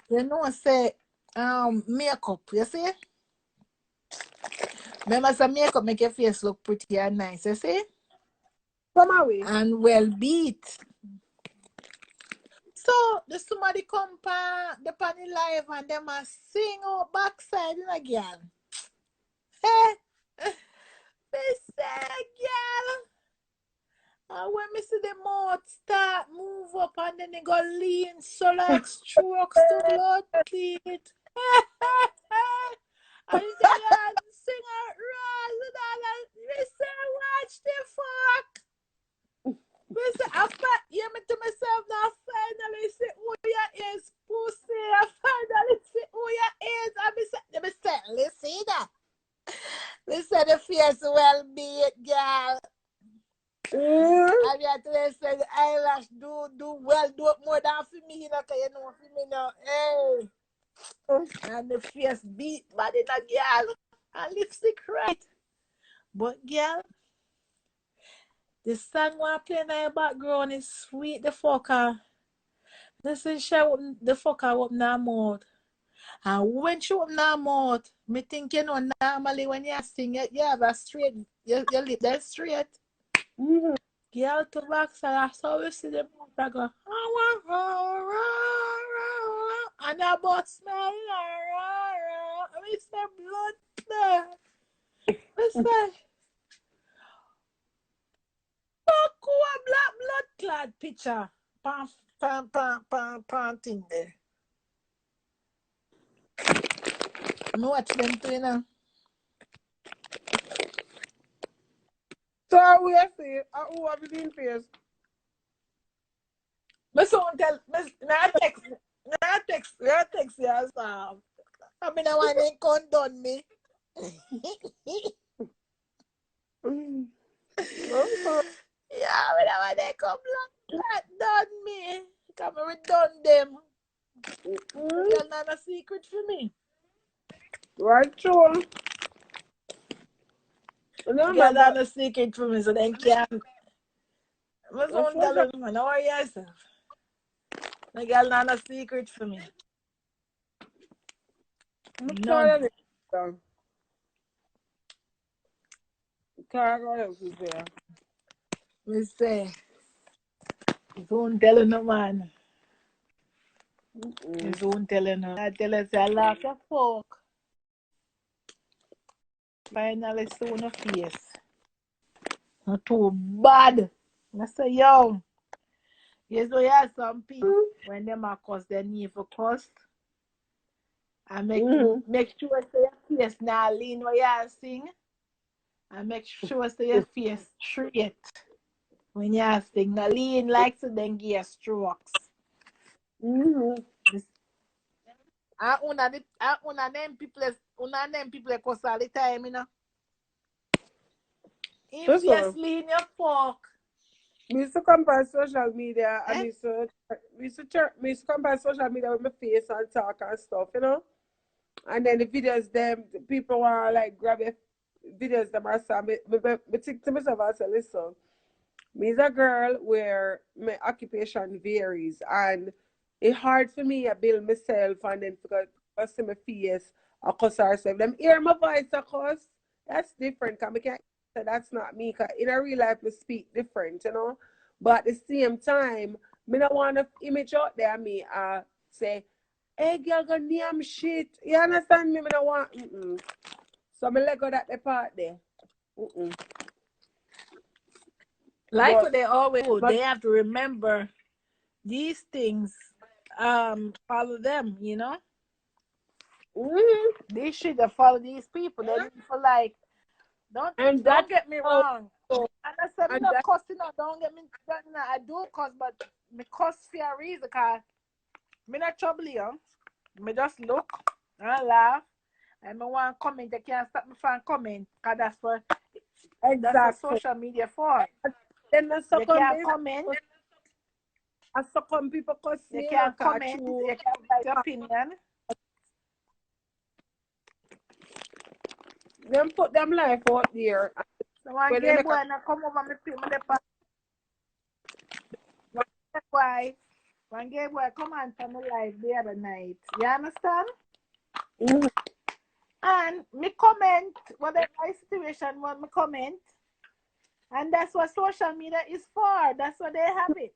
[SPEAKER 3] You know, say, makeup, you see? Remember, some makeup make your face look pretty and nice, you see?
[SPEAKER 5] Come away.
[SPEAKER 3] And well beat. So, the somebody come the panny live and them a sing out backside in a girl. Hey, they say, girl. And when me see the mouth start move up and then they go lean so like strokes to blood clean it. And the girl sing out rise and all that. Me say, watch the fuck. Me say, after hear me to myself now finally say who your is pussy. I finally say who your is. And me say, listen that. Me say the face well be it, girl. And you have to say the eyelash do well, do it more than for me, you know, because you know, for me now, hey. And the face beat, but in a girl, and lipstick right. But girl, the song we playing in the background is sweet, the fucker. Listen, she open the fucker open her mouth. And when she open her mouth, me think, you know, normally when you sing, you have a straight, your lip that straight. Girl to backside, I saw we see the mouth, I go, and I both smell, and we say blood there. We say, fuck who a black blood clad picture. Pan thing there. Me watch them too, you know.
[SPEAKER 5] So we see who have you been face?
[SPEAKER 3] Me soon tell, now text yes, I mean, I want to condone me. Yeah, I mean, I want to come black done me. Come and done them. You're not a secret for me.
[SPEAKER 5] Right, sure. No,
[SPEAKER 3] You're
[SPEAKER 5] man,
[SPEAKER 3] not
[SPEAKER 5] but
[SPEAKER 3] a secret for me, so then can't. Me soon tell them, man, how are you yourself? The girl not a secret for me.
[SPEAKER 5] I'm
[SPEAKER 3] None.
[SPEAKER 5] tired of it. Tired of it.
[SPEAKER 3] Me say, soon tell no man. Me soon tell no. I tell her, say, I laugh your fuck. Finally, soon a face. Not too bad. I say, yo, yes, so you have some people when them are cuss, they need for cuss. And make sure say your face now lean where you sing. And make sure say your face straight when you sing. Now lean like so then give you strokes. And una them people cuss all the time, you know. If
[SPEAKER 5] So,
[SPEAKER 3] you lean your fuck.
[SPEAKER 5] me used to come by social media and me used to come by social media with my face and talk and stuff, you know. And then the videos, them the people want like grab your videos, them and say, me think to myself, I say, listen, me is a girl where my occupation varies, and it's hard for me to build myself and then because I see my face, I cuss herself. Them hear my voice, I cuss. That's different. Cause I can't say that's not me. Cause in a real life, I speak different, you know. But at the same time, me don't want to image out there me say, hey girl, go name shit. You understand me? Me don't want. So me let go that the part there.
[SPEAKER 3] Like what they always do,
[SPEAKER 5] But
[SPEAKER 3] they have to remember these things follow them, you know. They should have followed these people. They need for like
[SPEAKER 5] and
[SPEAKER 3] don't
[SPEAKER 5] that's
[SPEAKER 3] get me
[SPEAKER 5] how.
[SPEAKER 3] wrong. And I said me
[SPEAKER 5] And
[SPEAKER 3] not
[SPEAKER 5] that
[SPEAKER 3] cussing out, don't get me I do cuss, but me cuss for a reason cause me not trouble you. Me just look and laugh. And me want to comment, they can't stop me from comment. Cause that's what
[SPEAKER 5] exactly.
[SPEAKER 3] social media for.
[SPEAKER 5] Then I
[SPEAKER 3] You
[SPEAKER 5] succumb
[SPEAKER 3] can't
[SPEAKER 5] this.
[SPEAKER 3] comment,
[SPEAKER 5] I succumb people cuss
[SPEAKER 3] you
[SPEAKER 5] me
[SPEAKER 3] can't
[SPEAKER 5] out.
[SPEAKER 3] comment, you can't write your opinion.
[SPEAKER 5] Them put them life out there.
[SPEAKER 3] So one
[SPEAKER 5] When they
[SPEAKER 3] gay
[SPEAKER 5] make
[SPEAKER 3] boy
[SPEAKER 5] a
[SPEAKER 3] now come over me pick me the pa- one gay boy. One gay boy come on to me live the other night. You understand?
[SPEAKER 5] Mhm.
[SPEAKER 3] And me comment whatever situation what me comment. And that's what social media is for. That's what they have it.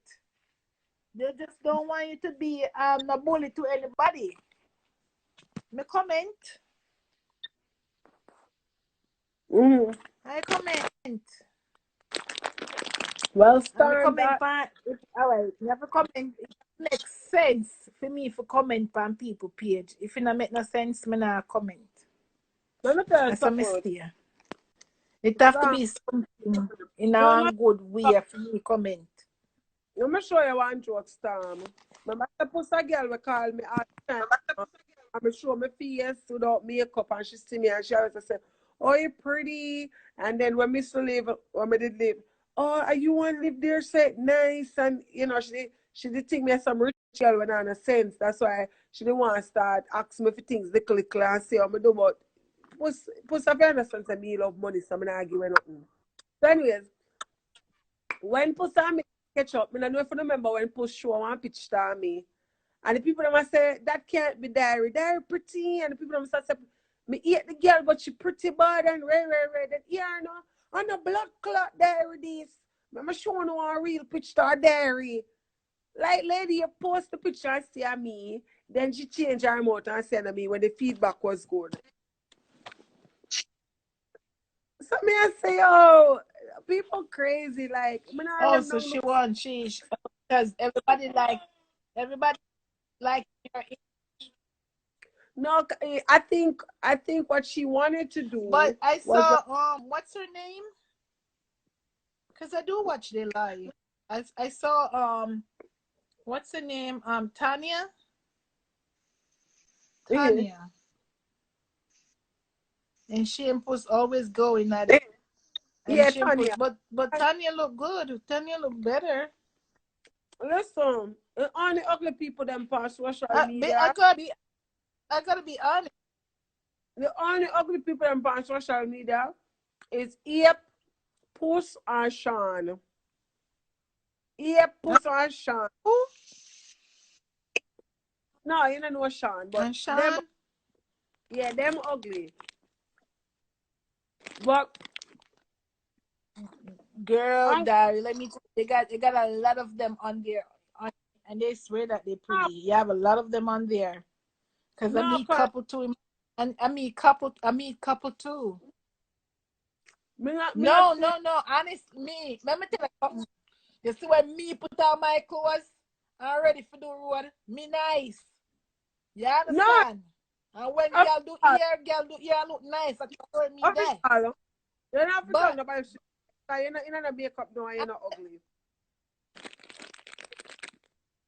[SPEAKER 3] They just don't want you to be no bully to anybody. Me comment.
[SPEAKER 5] Mhm.
[SPEAKER 3] I comment.
[SPEAKER 5] Well,
[SPEAKER 3] And me
[SPEAKER 5] stand
[SPEAKER 3] comment
[SPEAKER 5] that.
[SPEAKER 3] pan alright. Never comment. It makes sense for me for comment pan people page. If it not make no sense, me not comment.
[SPEAKER 5] Let me tell you
[SPEAKER 3] That's a
[SPEAKER 5] something.
[SPEAKER 3] mistake. It have to
[SPEAKER 5] Sam,
[SPEAKER 3] be something in
[SPEAKER 5] no,
[SPEAKER 3] a good way for me comment.
[SPEAKER 5] let me show you one joke, Storm. Remember the pussy girl will call me all the time. I'm show my face without makeup and she see me and she always say, oh, you pretty. And then when me still live, when me did live, oh, are you want to live there? Say nice. And you know, she did think me as some rich girl when I have a sense. That's why she didn't want to start asking me for things little and say how me do, but pussy I understand say me love money, so I'm not arguing nothing. So anyways, when Puss and me catch up, I don't know if you remember when Puss show one pitch to me. And the people them say that can't be Diary. Diary pretty. And the people them say me hate the girl, but she pretty bad and red. That yeah, no. On the blood clot Diary this. I'm showing you one real picture of Diary. Like lady, you post the picture and see me. Then she change her mouth and send me when the feedback was good. So me I say, oh, people crazy. Like, me not
[SPEAKER 3] Oh,
[SPEAKER 5] them
[SPEAKER 3] so
[SPEAKER 5] down
[SPEAKER 3] she
[SPEAKER 5] look.
[SPEAKER 3] won. She because everybody like her.
[SPEAKER 5] No, I think what she wanted to
[SPEAKER 3] But
[SPEAKER 5] do
[SPEAKER 3] I
[SPEAKER 5] was
[SPEAKER 3] saw what's her name? Because I do watch they live. I saw what's her name? Tanya.
[SPEAKER 5] yeah,
[SPEAKER 3] Tanya. And she and Puss always going at it. And
[SPEAKER 5] yeah,
[SPEAKER 3] she and Puss
[SPEAKER 5] Tanya.
[SPEAKER 3] but Tanya look good. Tanya look better.
[SPEAKER 5] Listen, only ugly people them pass social
[SPEAKER 3] I, I
[SPEAKER 5] media.
[SPEAKER 3] gotta be I gotta be honest.
[SPEAKER 5] The only ugly people them pass social media is Ape, Puss, and Sean. Ape,
[SPEAKER 3] Huh?
[SPEAKER 5] Puss, and Sean.
[SPEAKER 3] Who?
[SPEAKER 5] No, you don't know Sean, but
[SPEAKER 3] And
[SPEAKER 5] them,
[SPEAKER 3] Sean.
[SPEAKER 5] yeah, them ugly. But
[SPEAKER 3] Girl,
[SPEAKER 5] I,
[SPEAKER 3] Dari, let me tell you, they got a lot of them on there, and they swear that they're pretty. You have a lot of them on there. Cause I
[SPEAKER 5] no,
[SPEAKER 3] meet
[SPEAKER 5] cause
[SPEAKER 3] couple too, and I meet couple too.
[SPEAKER 5] me not
[SPEAKER 3] No,
[SPEAKER 5] say
[SPEAKER 3] no, no. Honest, me. Let me tell you something. You see when me put on my clothes, I'm ready for the road. Me nice. You
[SPEAKER 5] no.
[SPEAKER 3] understand? And when
[SPEAKER 5] Of course,
[SPEAKER 3] girl do ear look nice. I can me there.
[SPEAKER 5] official. You don't have to turn
[SPEAKER 3] But
[SPEAKER 5] about shit. You're not makeup no, and you're not ugly.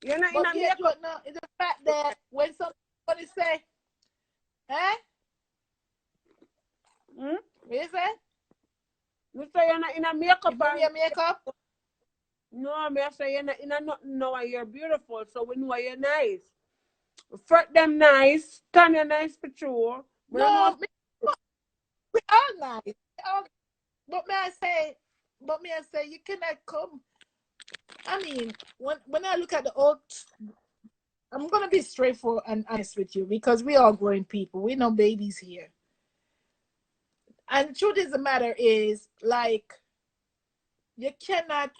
[SPEAKER 5] You're not in
[SPEAKER 3] but
[SPEAKER 5] a
[SPEAKER 3] get you
[SPEAKER 5] makeup.
[SPEAKER 3] know, it's the fact that when somebody say, eh,
[SPEAKER 5] Hmm?
[SPEAKER 3] what you say?
[SPEAKER 5] You say you're not in a makeup
[SPEAKER 3] If me
[SPEAKER 5] and
[SPEAKER 3] wear makeup,
[SPEAKER 5] no, me I say you're not in a nothing now and you're beautiful, so we know you're nice. Fret them nice, turn you nice for sure. We don't know
[SPEAKER 3] no, we all nice. But may I say, you cannot come. I mean, when I look at the old, I'm gonna be straightforward and honest with you because we are growing people. We no babies here. And the truth is the matter is like you cannot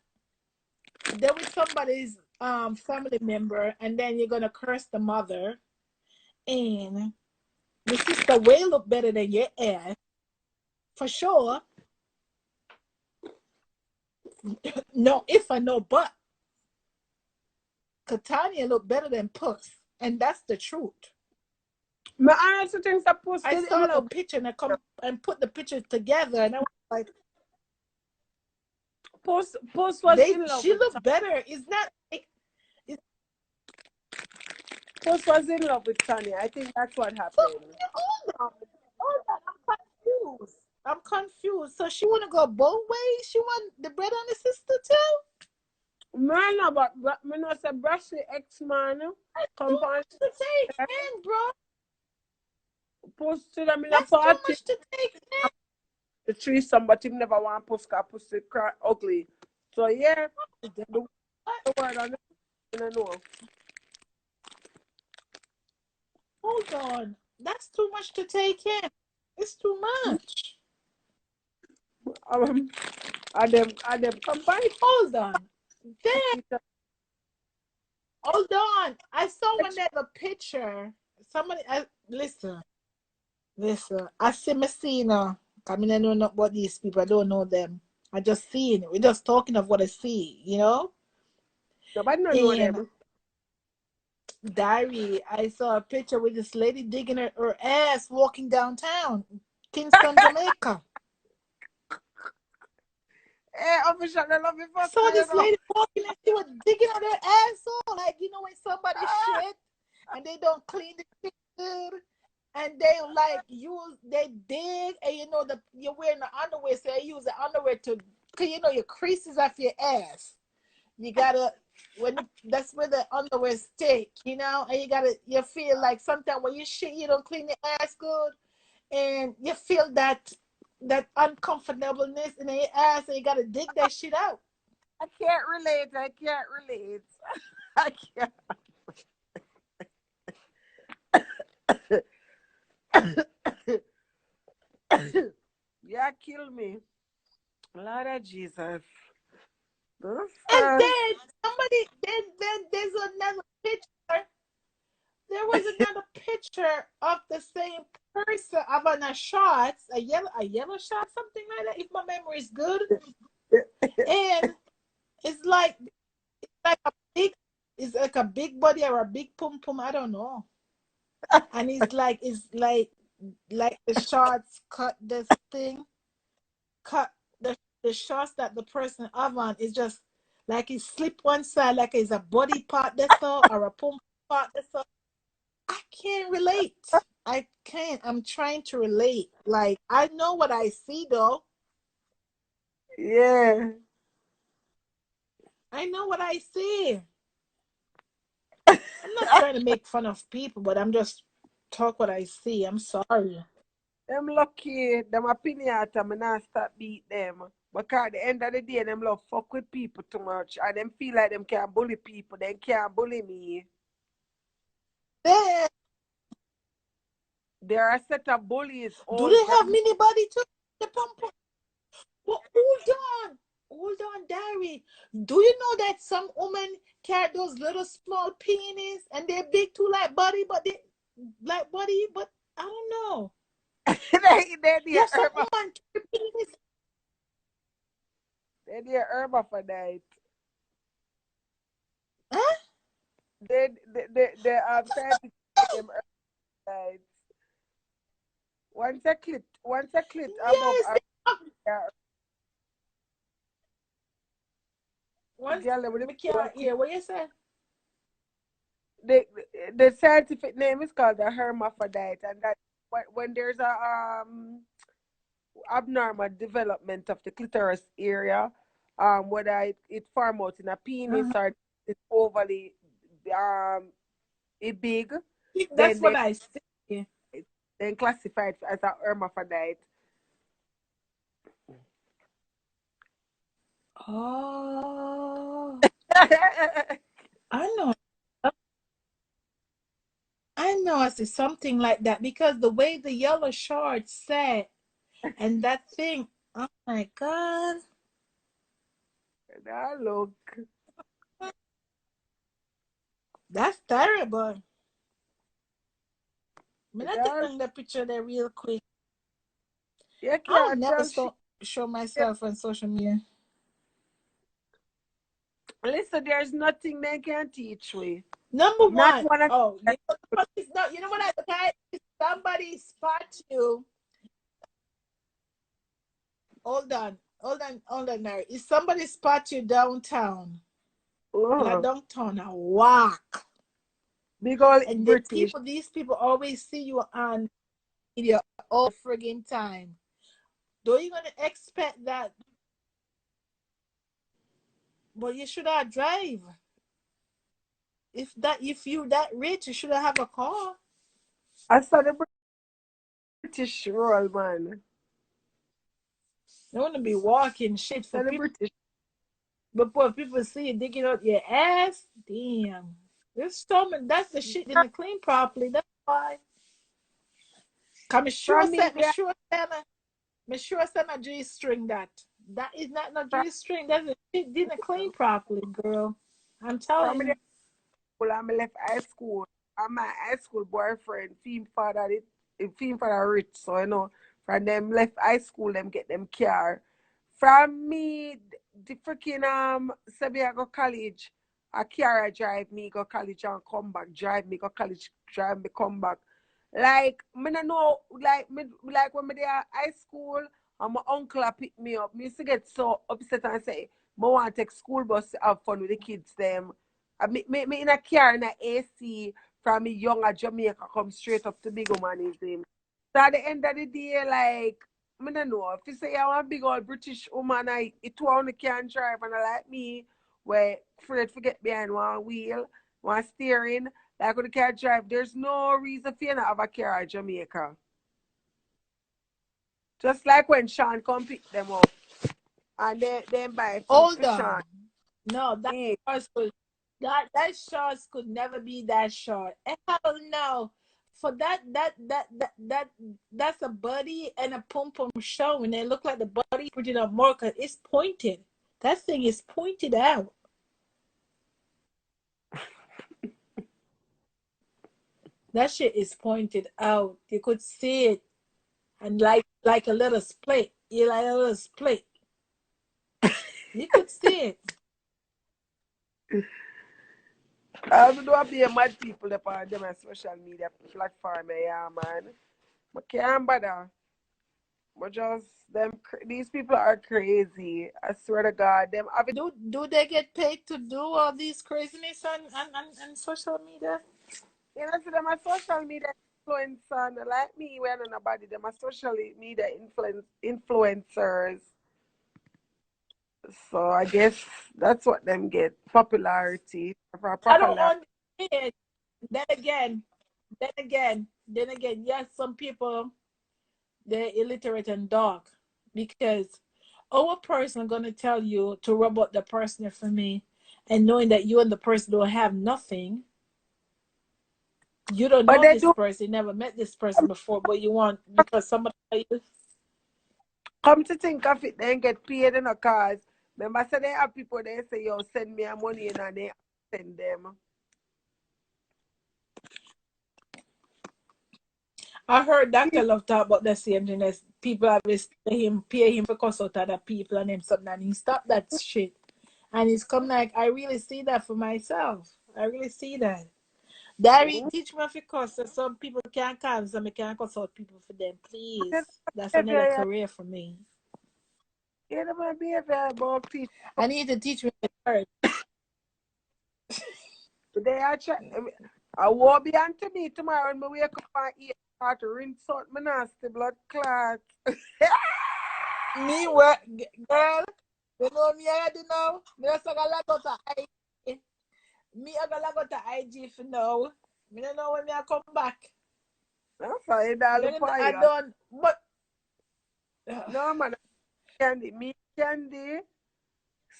[SPEAKER 3] there with somebody's family member and then you're gonna curse the mother and the sister will look better than your ass for sure. No if I know but Katanya look better than Puss. And that's the truth.
[SPEAKER 5] my honest things are
[SPEAKER 3] I
[SPEAKER 5] posted him
[SPEAKER 3] saw the
[SPEAKER 5] love.
[SPEAKER 3] picture and I come and put the pictures together and I was like,
[SPEAKER 5] Post was in love
[SPEAKER 3] she
[SPEAKER 5] with
[SPEAKER 3] looked better. It's not like it's,
[SPEAKER 5] Post was in love with Tanya. I think that's what
[SPEAKER 3] but
[SPEAKER 5] happened.
[SPEAKER 3] hold on, I'm confused. I'm confused. So she wanna go both ways? She want the brother and the sister too?
[SPEAKER 5] Man, but me not say brush the ex man.
[SPEAKER 3] That's too
[SPEAKER 5] Come on,
[SPEAKER 3] much to take in, bro.
[SPEAKER 5] post to them in a
[SPEAKER 3] That's too
[SPEAKER 5] party.
[SPEAKER 3] much to take in.
[SPEAKER 5] the threesome, but him never want pussy, 'cause pussy ugly. So yeah, the word on it, I don't know.
[SPEAKER 3] Hold on. That's too much to take in. It's too much.
[SPEAKER 5] And them combined.
[SPEAKER 3] Hold on. Then, hold on. I saw when there's a picture. Somebody, listen. I see Messina. I mean, I don't know about these people. I don't know them. I just seen it. We're just talking of what I see, you know?
[SPEAKER 5] Nobody know
[SPEAKER 3] And
[SPEAKER 5] them.
[SPEAKER 3] diary, I saw a picture with this lady digging her ass walking downtown, Kingston, Jamaica.
[SPEAKER 5] Hey, official, I love you for
[SPEAKER 3] Saw this lady walking and she was digging on her asshole. Like, you know, when somebody shit and they don't clean the shit good and they like they dig and you know you're wearing the underwear, so they use the underwear to, cause you know your creases off your ass. You gotta that's where the underwear stick, you know, and you feel like sometimes when you shit you don't clean your ass good and you feel that uncomfortableness in your ass and you gotta dig that shit out.
[SPEAKER 5] I can't relate. I can't. Yeah, kill me. Lord of Jesus.
[SPEAKER 3] And then then there's another picture. There was another picture of the same person of on a shorts, a yellow short, something like that, if my memory is good. And it's like a big body or a big pum pum, I don't know. And it's like the shorts cut this thing, cut the shorts that the person have on is just like it slip one side like it's a body part that's all or a pum part that's all. I can't relate. I can't. I'm trying to relate. Like I know what I see though.
[SPEAKER 5] Yeah.
[SPEAKER 3] I know what I see. I'm not trying to make fun of people, but I'm just talk what I see. I'm sorry.
[SPEAKER 5] Them lucky, them opinion, I'm not stop beat them. Because at the end of the day, them love fuck with people too much. And them feel like them can't bully people. They can't bully me.
[SPEAKER 3] Then,
[SPEAKER 5] There are a set of bullies.
[SPEAKER 3] do they have mini body too? The pump. Well, hold on, Diary. Do you know that some women carry those little small penis and they're big too, like body, but I don't know.
[SPEAKER 5] They're
[SPEAKER 3] Some women carry penis.
[SPEAKER 5] They're hermaphrodite.
[SPEAKER 3] Huh?
[SPEAKER 5] They trying to get them hermaphrodites. Once a clit above
[SPEAKER 3] Yes.
[SPEAKER 5] girl,
[SPEAKER 3] We can't hear what you said.
[SPEAKER 5] the scientific name is called a hermaphrodite, and that when there's a abnormal development of the clitoris area, whether it form out in a penis or it's overly it big,
[SPEAKER 3] That's
[SPEAKER 5] then
[SPEAKER 3] what I see.
[SPEAKER 5] then classified as a hermaphrodite.
[SPEAKER 3] Oh, I know. I know I see something like that because the way the yellow shorts said and that thing, oh my God.
[SPEAKER 5] Now look.
[SPEAKER 3] That's terrible. I mean, I
[SPEAKER 5] Now,
[SPEAKER 3] take the picture there real quick.
[SPEAKER 5] you
[SPEAKER 3] I'll
[SPEAKER 5] can't
[SPEAKER 3] never
[SPEAKER 5] tell shit.
[SPEAKER 3] show myself on social media.
[SPEAKER 5] Listen, there's nothing they can teach me.
[SPEAKER 3] Number
[SPEAKER 5] Not
[SPEAKER 3] one,
[SPEAKER 5] one of
[SPEAKER 3] oh, you know what I type? If somebody spot you, hold on, Mary. If somebody spot you downtown, I walk.
[SPEAKER 5] because
[SPEAKER 3] And
[SPEAKER 5] British.
[SPEAKER 3] these people always see you on media all friggin' time. Though you're gonna expect that, but you should have drive. If you that rich, you should have a car.
[SPEAKER 5] I saw the British roll, man.
[SPEAKER 3] You want to be walking shit for
[SPEAKER 5] Tell the
[SPEAKER 3] people.
[SPEAKER 5] British.
[SPEAKER 3] Before people see you digging out your ass, damn. This stomach, that's the shit didn't clean properly. That's why. Come sure
[SPEAKER 5] From me,
[SPEAKER 3] said, me sure said a G string that. That is not no G string. That's the shit didn't clean properly, girl. I'm
[SPEAKER 5] from
[SPEAKER 3] telling
[SPEAKER 5] me,
[SPEAKER 3] you.
[SPEAKER 5] well, I left high school. And my high school boyfriend, film father rich, so you know, from them left high school, them get them car. From me, the freaking say me I go college, a car drive me go college and come back, drive me go college, drive me come back. Like me no know, like when me there high school, and my uncle a pick me up. Me used to get so upset and say, "I want to take school bus to have fun with the kids them." Me in a car in a AC from a younger Jamaica come straight up to big woman is him. So at the end of the day, like, I don't know. If you say I want a big old British woman, it one can drive and I like me, where afraid to get behind one wheel, one steering, like when you can't drive, there's no reason for you not have a car in Jamaica. Just like when Sean come pick them up and they buy food
[SPEAKER 3] Hold
[SPEAKER 5] for Sean.
[SPEAKER 3] on. No, that
[SPEAKER 5] Eh,
[SPEAKER 3] shorts could that shorts could never be that short. Hell no. For that's a buddy and a pum pum show and they look like the buddy printed up more because it's pointed. That thing is pointed out. That shit is pointed out. You could see it and like a little split. You like a little split. You could see it.
[SPEAKER 5] I don't be a mad people upon them on social media platform, yeah, man. I can't bother. But just these people are crazy. I swear to God, them have it.
[SPEAKER 3] Do they get paid to do all these craziness on social media?
[SPEAKER 5] You know, so them are social media influencers, and like me, we're not nobody. Them are social media influencers. So I guess that's what them get popularity for
[SPEAKER 3] I don't
[SPEAKER 5] popular.
[SPEAKER 3] understand. Then again, then again, yes, some people they're illiterate and dark because our person gonna tell you to rub out the person for me, and knowing that you and the person don't have nothing, you don't
[SPEAKER 5] But
[SPEAKER 3] know
[SPEAKER 5] they
[SPEAKER 3] this
[SPEAKER 5] do
[SPEAKER 3] person, you never met this person before, but you want because somebody tell you.
[SPEAKER 5] come to think of it, they get paid in a cause. Remember, so they have people they say, yo, send me a money in and they send them.
[SPEAKER 3] I heard Dr. Love talk about the same thing as people always pay him for cuss out other people and him something and he stopped that shit. And it's come like I really see that for myself. I really see that. Daddy, teach me to cuss so some people can't come, so I can't cuss out people for them, please. That's another career for me.
[SPEAKER 5] You never be a very about teach.
[SPEAKER 3] I need to teach me the word.
[SPEAKER 5] Today I check. I will be on to me tomorrow when we wake up and eat. Start to rinse out my nasty blood clot.
[SPEAKER 3] Me what girl? You know me already know. Me just gonna go to IG. Me I gonna go to IG for now. Me don't know when me I come back.
[SPEAKER 5] That's why you don't look for
[SPEAKER 3] I
[SPEAKER 5] you.
[SPEAKER 3] don't but
[SPEAKER 5] No man, candy. Me candy.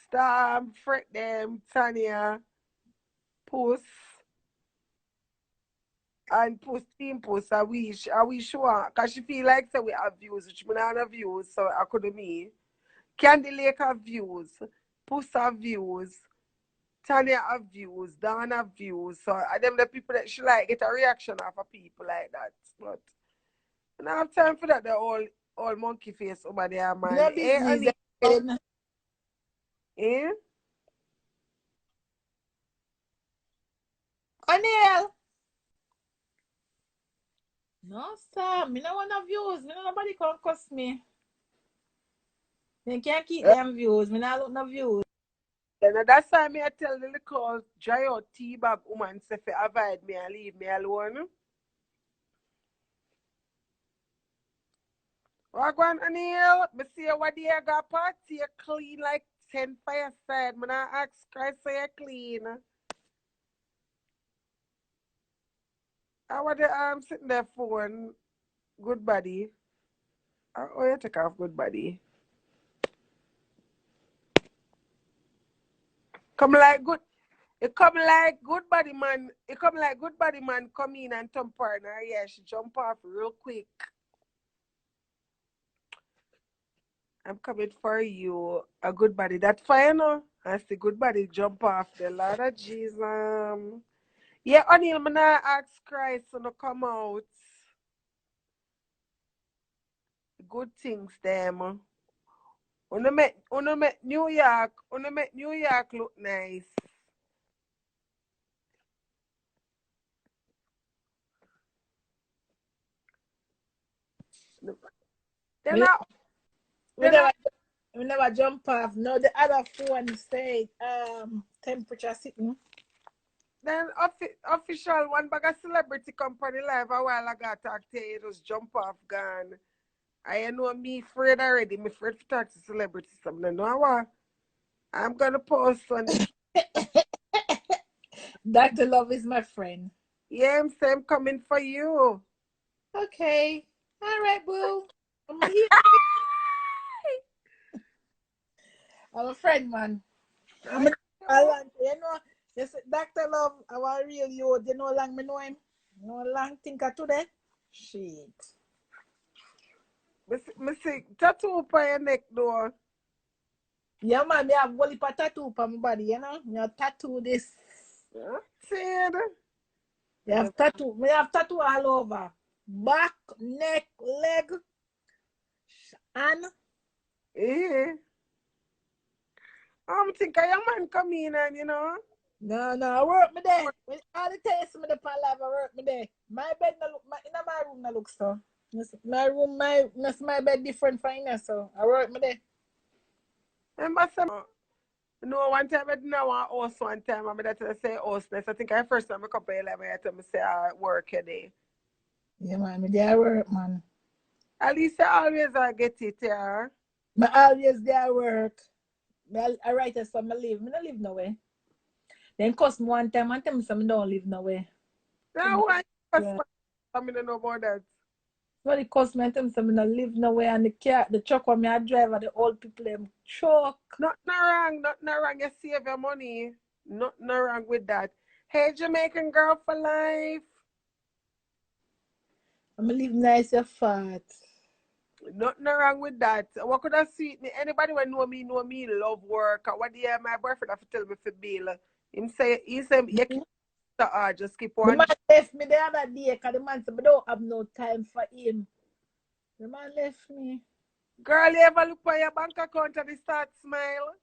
[SPEAKER 5] Storm, Fred them, Tanya, Puss, and Puss Team Puss. I wish one. Cause she feel like say we have views, which me not have views, so I could me. Candy Lake have views. Puss have views. Tanya have views, Dawn have views. So I them the people that she like get a reaction off of people like that. But I don't have time for that. The all monkey face over there, man.
[SPEAKER 3] no
[SPEAKER 5] Eh,
[SPEAKER 3] business
[SPEAKER 5] honey,
[SPEAKER 3] then.
[SPEAKER 5] eh?
[SPEAKER 3] O'Neil. No sir, me no want no views. Me no nobody come cuss me. They can't keep them views. Me not look no views.
[SPEAKER 5] Then that's why me I tell the little dry out tea bag woman say fi avoid me and leave me alone. Wagwan Anil, me see what the got party you clean like 10 fireside. Me not ask Christ say you clean. I want the sitting there phone. Good body. Oh, you take off good body. Come like good. It come like good body man. It come like good body man come in and thump partner. Yeah, she jump off real quick. I'm coming for you. A good body. That fine, no? I see good body jump off the Lord of Jesus. Yeah, O'Neil, I'm not ask Christ to come out. Good things, them. Make New York. Make New York look nice. Then
[SPEAKER 3] We,
[SPEAKER 5] I,
[SPEAKER 3] we
[SPEAKER 5] then I,
[SPEAKER 3] never we never jump off. No, the other phone say temperature sitting.
[SPEAKER 5] then official one bag of celebrity company live a while ago talk to you, it was jump off gone. I know me afraid already. Me afraid to talk to celebrities. Something. No, what? I'm gonna post on the
[SPEAKER 3] Dr. Love is my friend.
[SPEAKER 5] yeah, I'm coming for you.
[SPEAKER 3] Okay. All right, boo. I'm here. I'm a friend, man. I'm a, you know, you see, Dr. Love, our real you. You know how long me know him? You know how long think of today? Shit.
[SPEAKER 5] Me see tattoo for your neck door.
[SPEAKER 3] Yeah, man, me have whole heap of tattoo on my body, you know? Me have tattoo this.
[SPEAKER 5] See it?
[SPEAKER 3] You have tattoo. Me have tattoo all over. Back, neck, leg, and
[SPEAKER 5] Yeah. I'm thinking your man come in and
[SPEAKER 3] no, I work me there. When all the taste me the pan live, I work me there. My bed no look in my room no look so. My room, my bed different from here, so I work me there.
[SPEAKER 5] Remember some no one time I didn't want house one time. I mean that I say house. I think I first time I come here like I tell me say I work a day.
[SPEAKER 3] Yeah, man, me there I work, man.
[SPEAKER 5] At least I always get it, yeah.
[SPEAKER 3] Me always there I work. I write us some I live. Me no live nowhere. Then cost me one time and tell me some don't live nowhere.
[SPEAKER 5] Now why
[SPEAKER 3] Yeah.
[SPEAKER 5] I mean I know about that.
[SPEAKER 3] Well, it cost me and tell me some don't live nowhere and the truck when me I drive and the old people them choke.
[SPEAKER 5] Nothing wrong, nothing wrong. You save your money. Nothing wrong with that. Hey Jamaican girl for life.
[SPEAKER 3] I'm live nice and fat.
[SPEAKER 5] Nothing wrong with that. What could I sweet me? Anybody who know me, love work. What the my boyfriend have to tell me for bill. He say you keep just keep
[SPEAKER 3] The
[SPEAKER 5] on.
[SPEAKER 3] man left me the other day because the man said, I don't have no time for him. The man left me.
[SPEAKER 5] Girl, you ever look for your bank account and they start smile?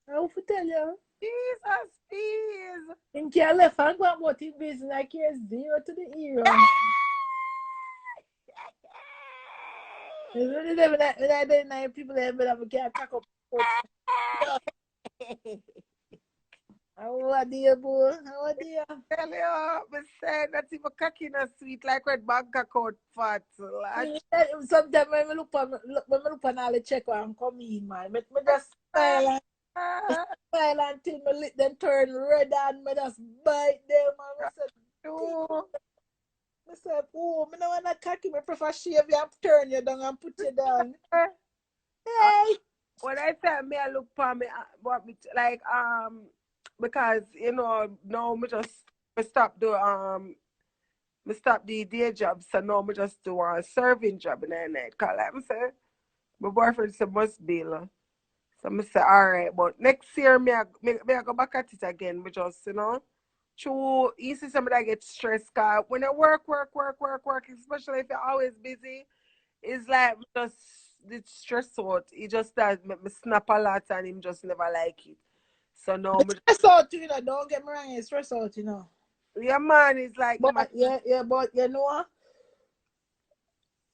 [SPEAKER 3] I will tell you.
[SPEAKER 5] Jesus, please.
[SPEAKER 3] In care left and go about his business like he is zero to the hero. When I did night, people that can't pack up. How are you, boy? How are you?
[SPEAKER 5] Tell you, me say that even cocky not sweet like when bank account fat. Like,
[SPEAKER 3] Sometimes when I look on all the check I'm coming, man, me just smile until my lip then turn red and me just bite them and I said, oh, me no wanna cocky, me prefer shave you and turn you down and put you down. Hey!
[SPEAKER 5] when I say me, I look for me, what me because now me stop the day job, so now me just do a serving job in the night. Cause like me say, my boyfriend said must be so I say alright, but next year me I go back at it again. Me just true. You see somebody that get stressed. Cause when I work, especially if you're always busy, it's like just it's stress out. It just does make me snap a lot and him just never like it. So no,
[SPEAKER 3] Stress out, don't get me wrong, it's stress out,
[SPEAKER 5] yeah man, it's like
[SPEAKER 3] But but you know,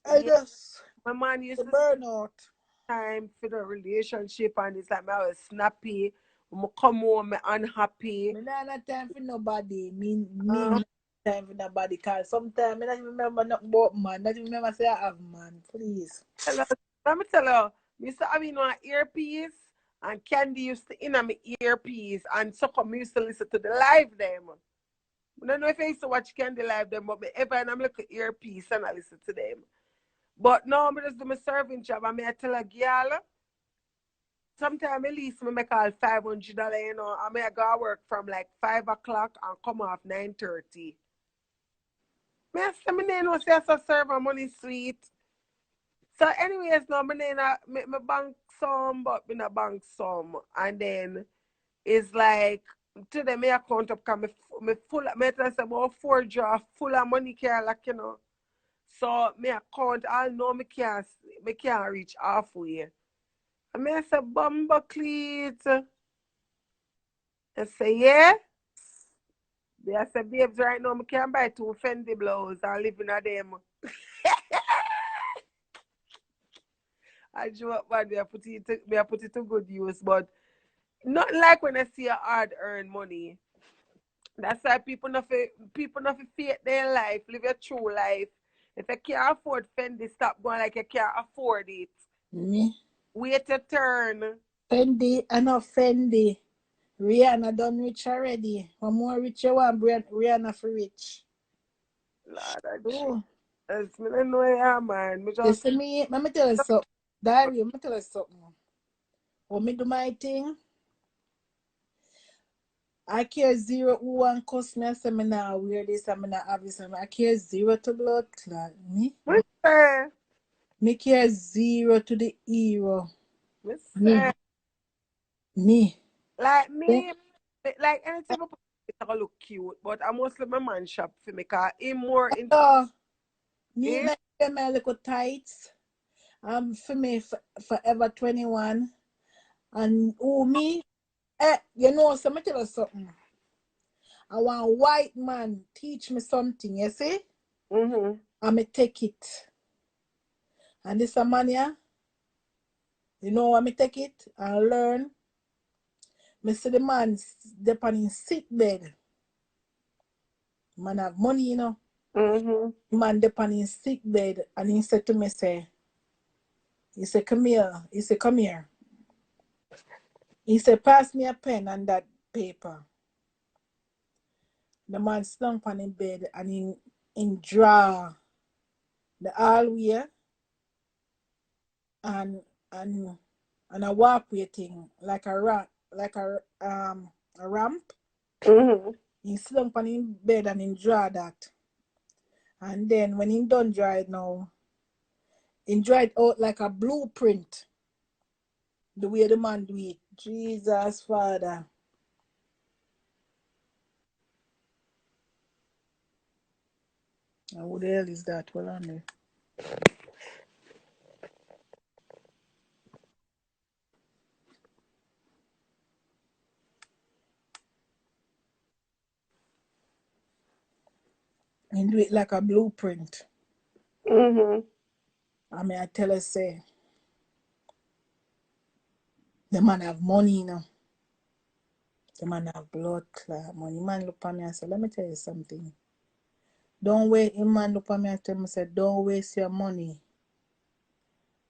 [SPEAKER 3] I
[SPEAKER 5] yeah,
[SPEAKER 3] just
[SPEAKER 5] my man used
[SPEAKER 3] the
[SPEAKER 5] to
[SPEAKER 3] burnout.
[SPEAKER 5] time for the relationship and it's like me always snappy. When I come home, me unhappy.
[SPEAKER 3] Me not have time for nobody. Me
[SPEAKER 5] Uh,
[SPEAKER 3] not time for nobody. Cause sometimes I don't even remember nothing about man. Not even remember say I have man. Please.
[SPEAKER 5] Let me tell you, me used to have an earpiece and Candy used to in my earpiece and so come used to listen to the live them. I don't know if I used to watch Candy live them, but me ever and I'm like an earpiece and I listen to them. But now I just do my serving job and I tell a girl, sometimes at least me make all $500, you know. I mean, I go to work from like 5 o'clock and come off 9:30. Me I say me no say so serve my money sweet. So anyways, now me bank some, but me not bank some, and then it's like today me account up because me full. Me tell say about 4 draw full of money care like you know. So me account all know me can't reach halfway. And me I say bumbo cleat. I say yeah. They I say babes right now me can buy 2 Fendi blouse and live in a them. I joke man, me I put it to good use, but not like when I see a hard earned money. That's why people not fake their life, live your true life. If you can't afford Fendi, stop going like you can't afford it.
[SPEAKER 3] Me.
[SPEAKER 5] Wait your turn.
[SPEAKER 3] Fendi, enough Fendi. Rihanna done rich already. One more rich you want, Rihanna for rich.
[SPEAKER 5] Lord,
[SPEAKER 3] Oh,
[SPEAKER 5] that's me don't know yeah, man. Me
[SPEAKER 3] you
[SPEAKER 5] just
[SPEAKER 3] see me, let me tell you something. Diary, let me tell you something. When me do my thing, I care zero who want cuss me and say me nah wear this and me nah have this. I care zero to blood clot.
[SPEAKER 5] me say,
[SPEAKER 3] Me care zero to the hero.
[SPEAKER 5] me
[SPEAKER 3] Me.
[SPEAKER 5] say,
[SPEAKER 3] Me.
[SPEAKER 5] like
[SPEAKER 3] Yeah.
[SPEAKER 5] like anything I put it gonna look cute, but I mostly my man shop for me cause him more in
[SPEAKER 3] So, me
[SPEAKER 5] him.
[SPEAKER 3] like them my little tights. For me, forever 21. And who me? You know, so me tell you something. I want white man teach me something, you see?
[SPEAKER 5] Mm-hmm.
[SPEAKER 3] I me take it. And this a man, yeah, you know, I me take it and learn. Me see the man dep on his sick bed. Man have money, you know.
[SPEAKER 5] Mm-hmm.
[SPEAKER 3] Man dep on his sick bed and he said to me, he said, come here. He said, come here. He said, pass me a pen and that paper. The man slunk on his bed and in draw the hallway and and and a walkway thing like a ramp.
[SPEAKER 5] Mm-hmm.
[SPEAKER 3] He slunk on his bed and he draw that. And then when he done draw it now, he draw it out like a blueprint. The way the man do it. Jesus Father. Who the hell is that? Well on there. He do it like a blueprint.
[SPEAKER 5] Mm-hmm.
[SPEAKER 3] I mean I tell her say the man have money, you know. The man have blood clot money. Man look at me and say, let me tell you something. Don't wait. A man look at me and tell me, say, don't waste your money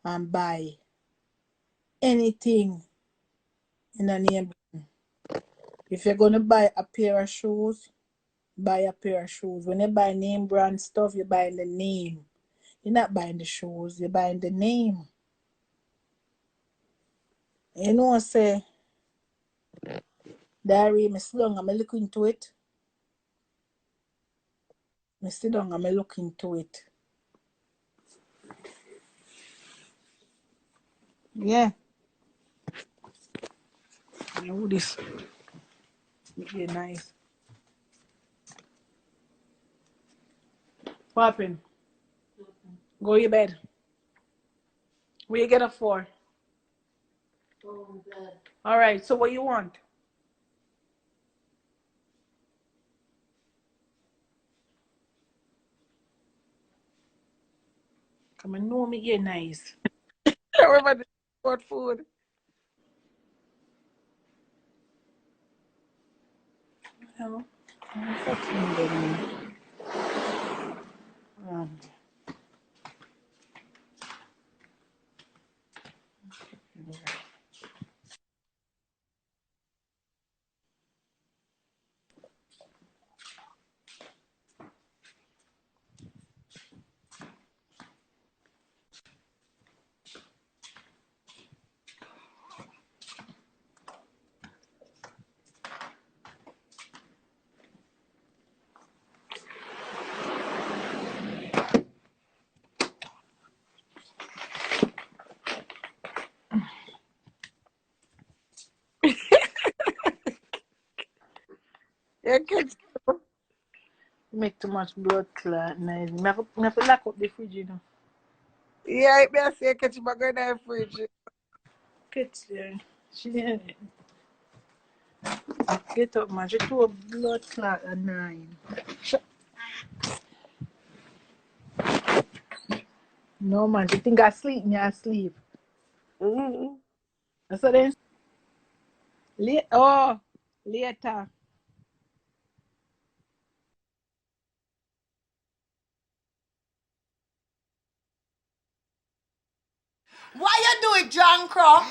[SPEAKER 3] and buy anything in a name. If you're gonna buy a pair of shoes, buy a pair of shoes. When you buy name brand stuff, you're buying the name. You're not buying the shoes, you're buying the name. You know, say, Diary, me sit down and me look into it. Me sit down and me look into it. Yeah. You know this. Yeah, nice. What happened? Go to your bed. Where you get up for? All right. So what you want? Come and know me. You're nice.
[SPEAKER 5] However, the sport food.
[SPEAKER 3] Hello. I'm fucking dead, man. Um,
[SPEAKER 5] You catch
[SPEAKER 3] Make too much blood clot. Nice. Me have to lock up the fridge, you know.
[SPEAKER 5] yeah, it may I say catch him a go in the fridge.
[SPEAKER 3] Catch there. She didn't get up, man. She threw a blood clot at 9. No, man. She think I sleep, me I sleep.
[SPEAKER 5] Mm-hmm.
[SPEAKER 3] So then, later.
[SPEAKER 2] Why you do it, John Crow?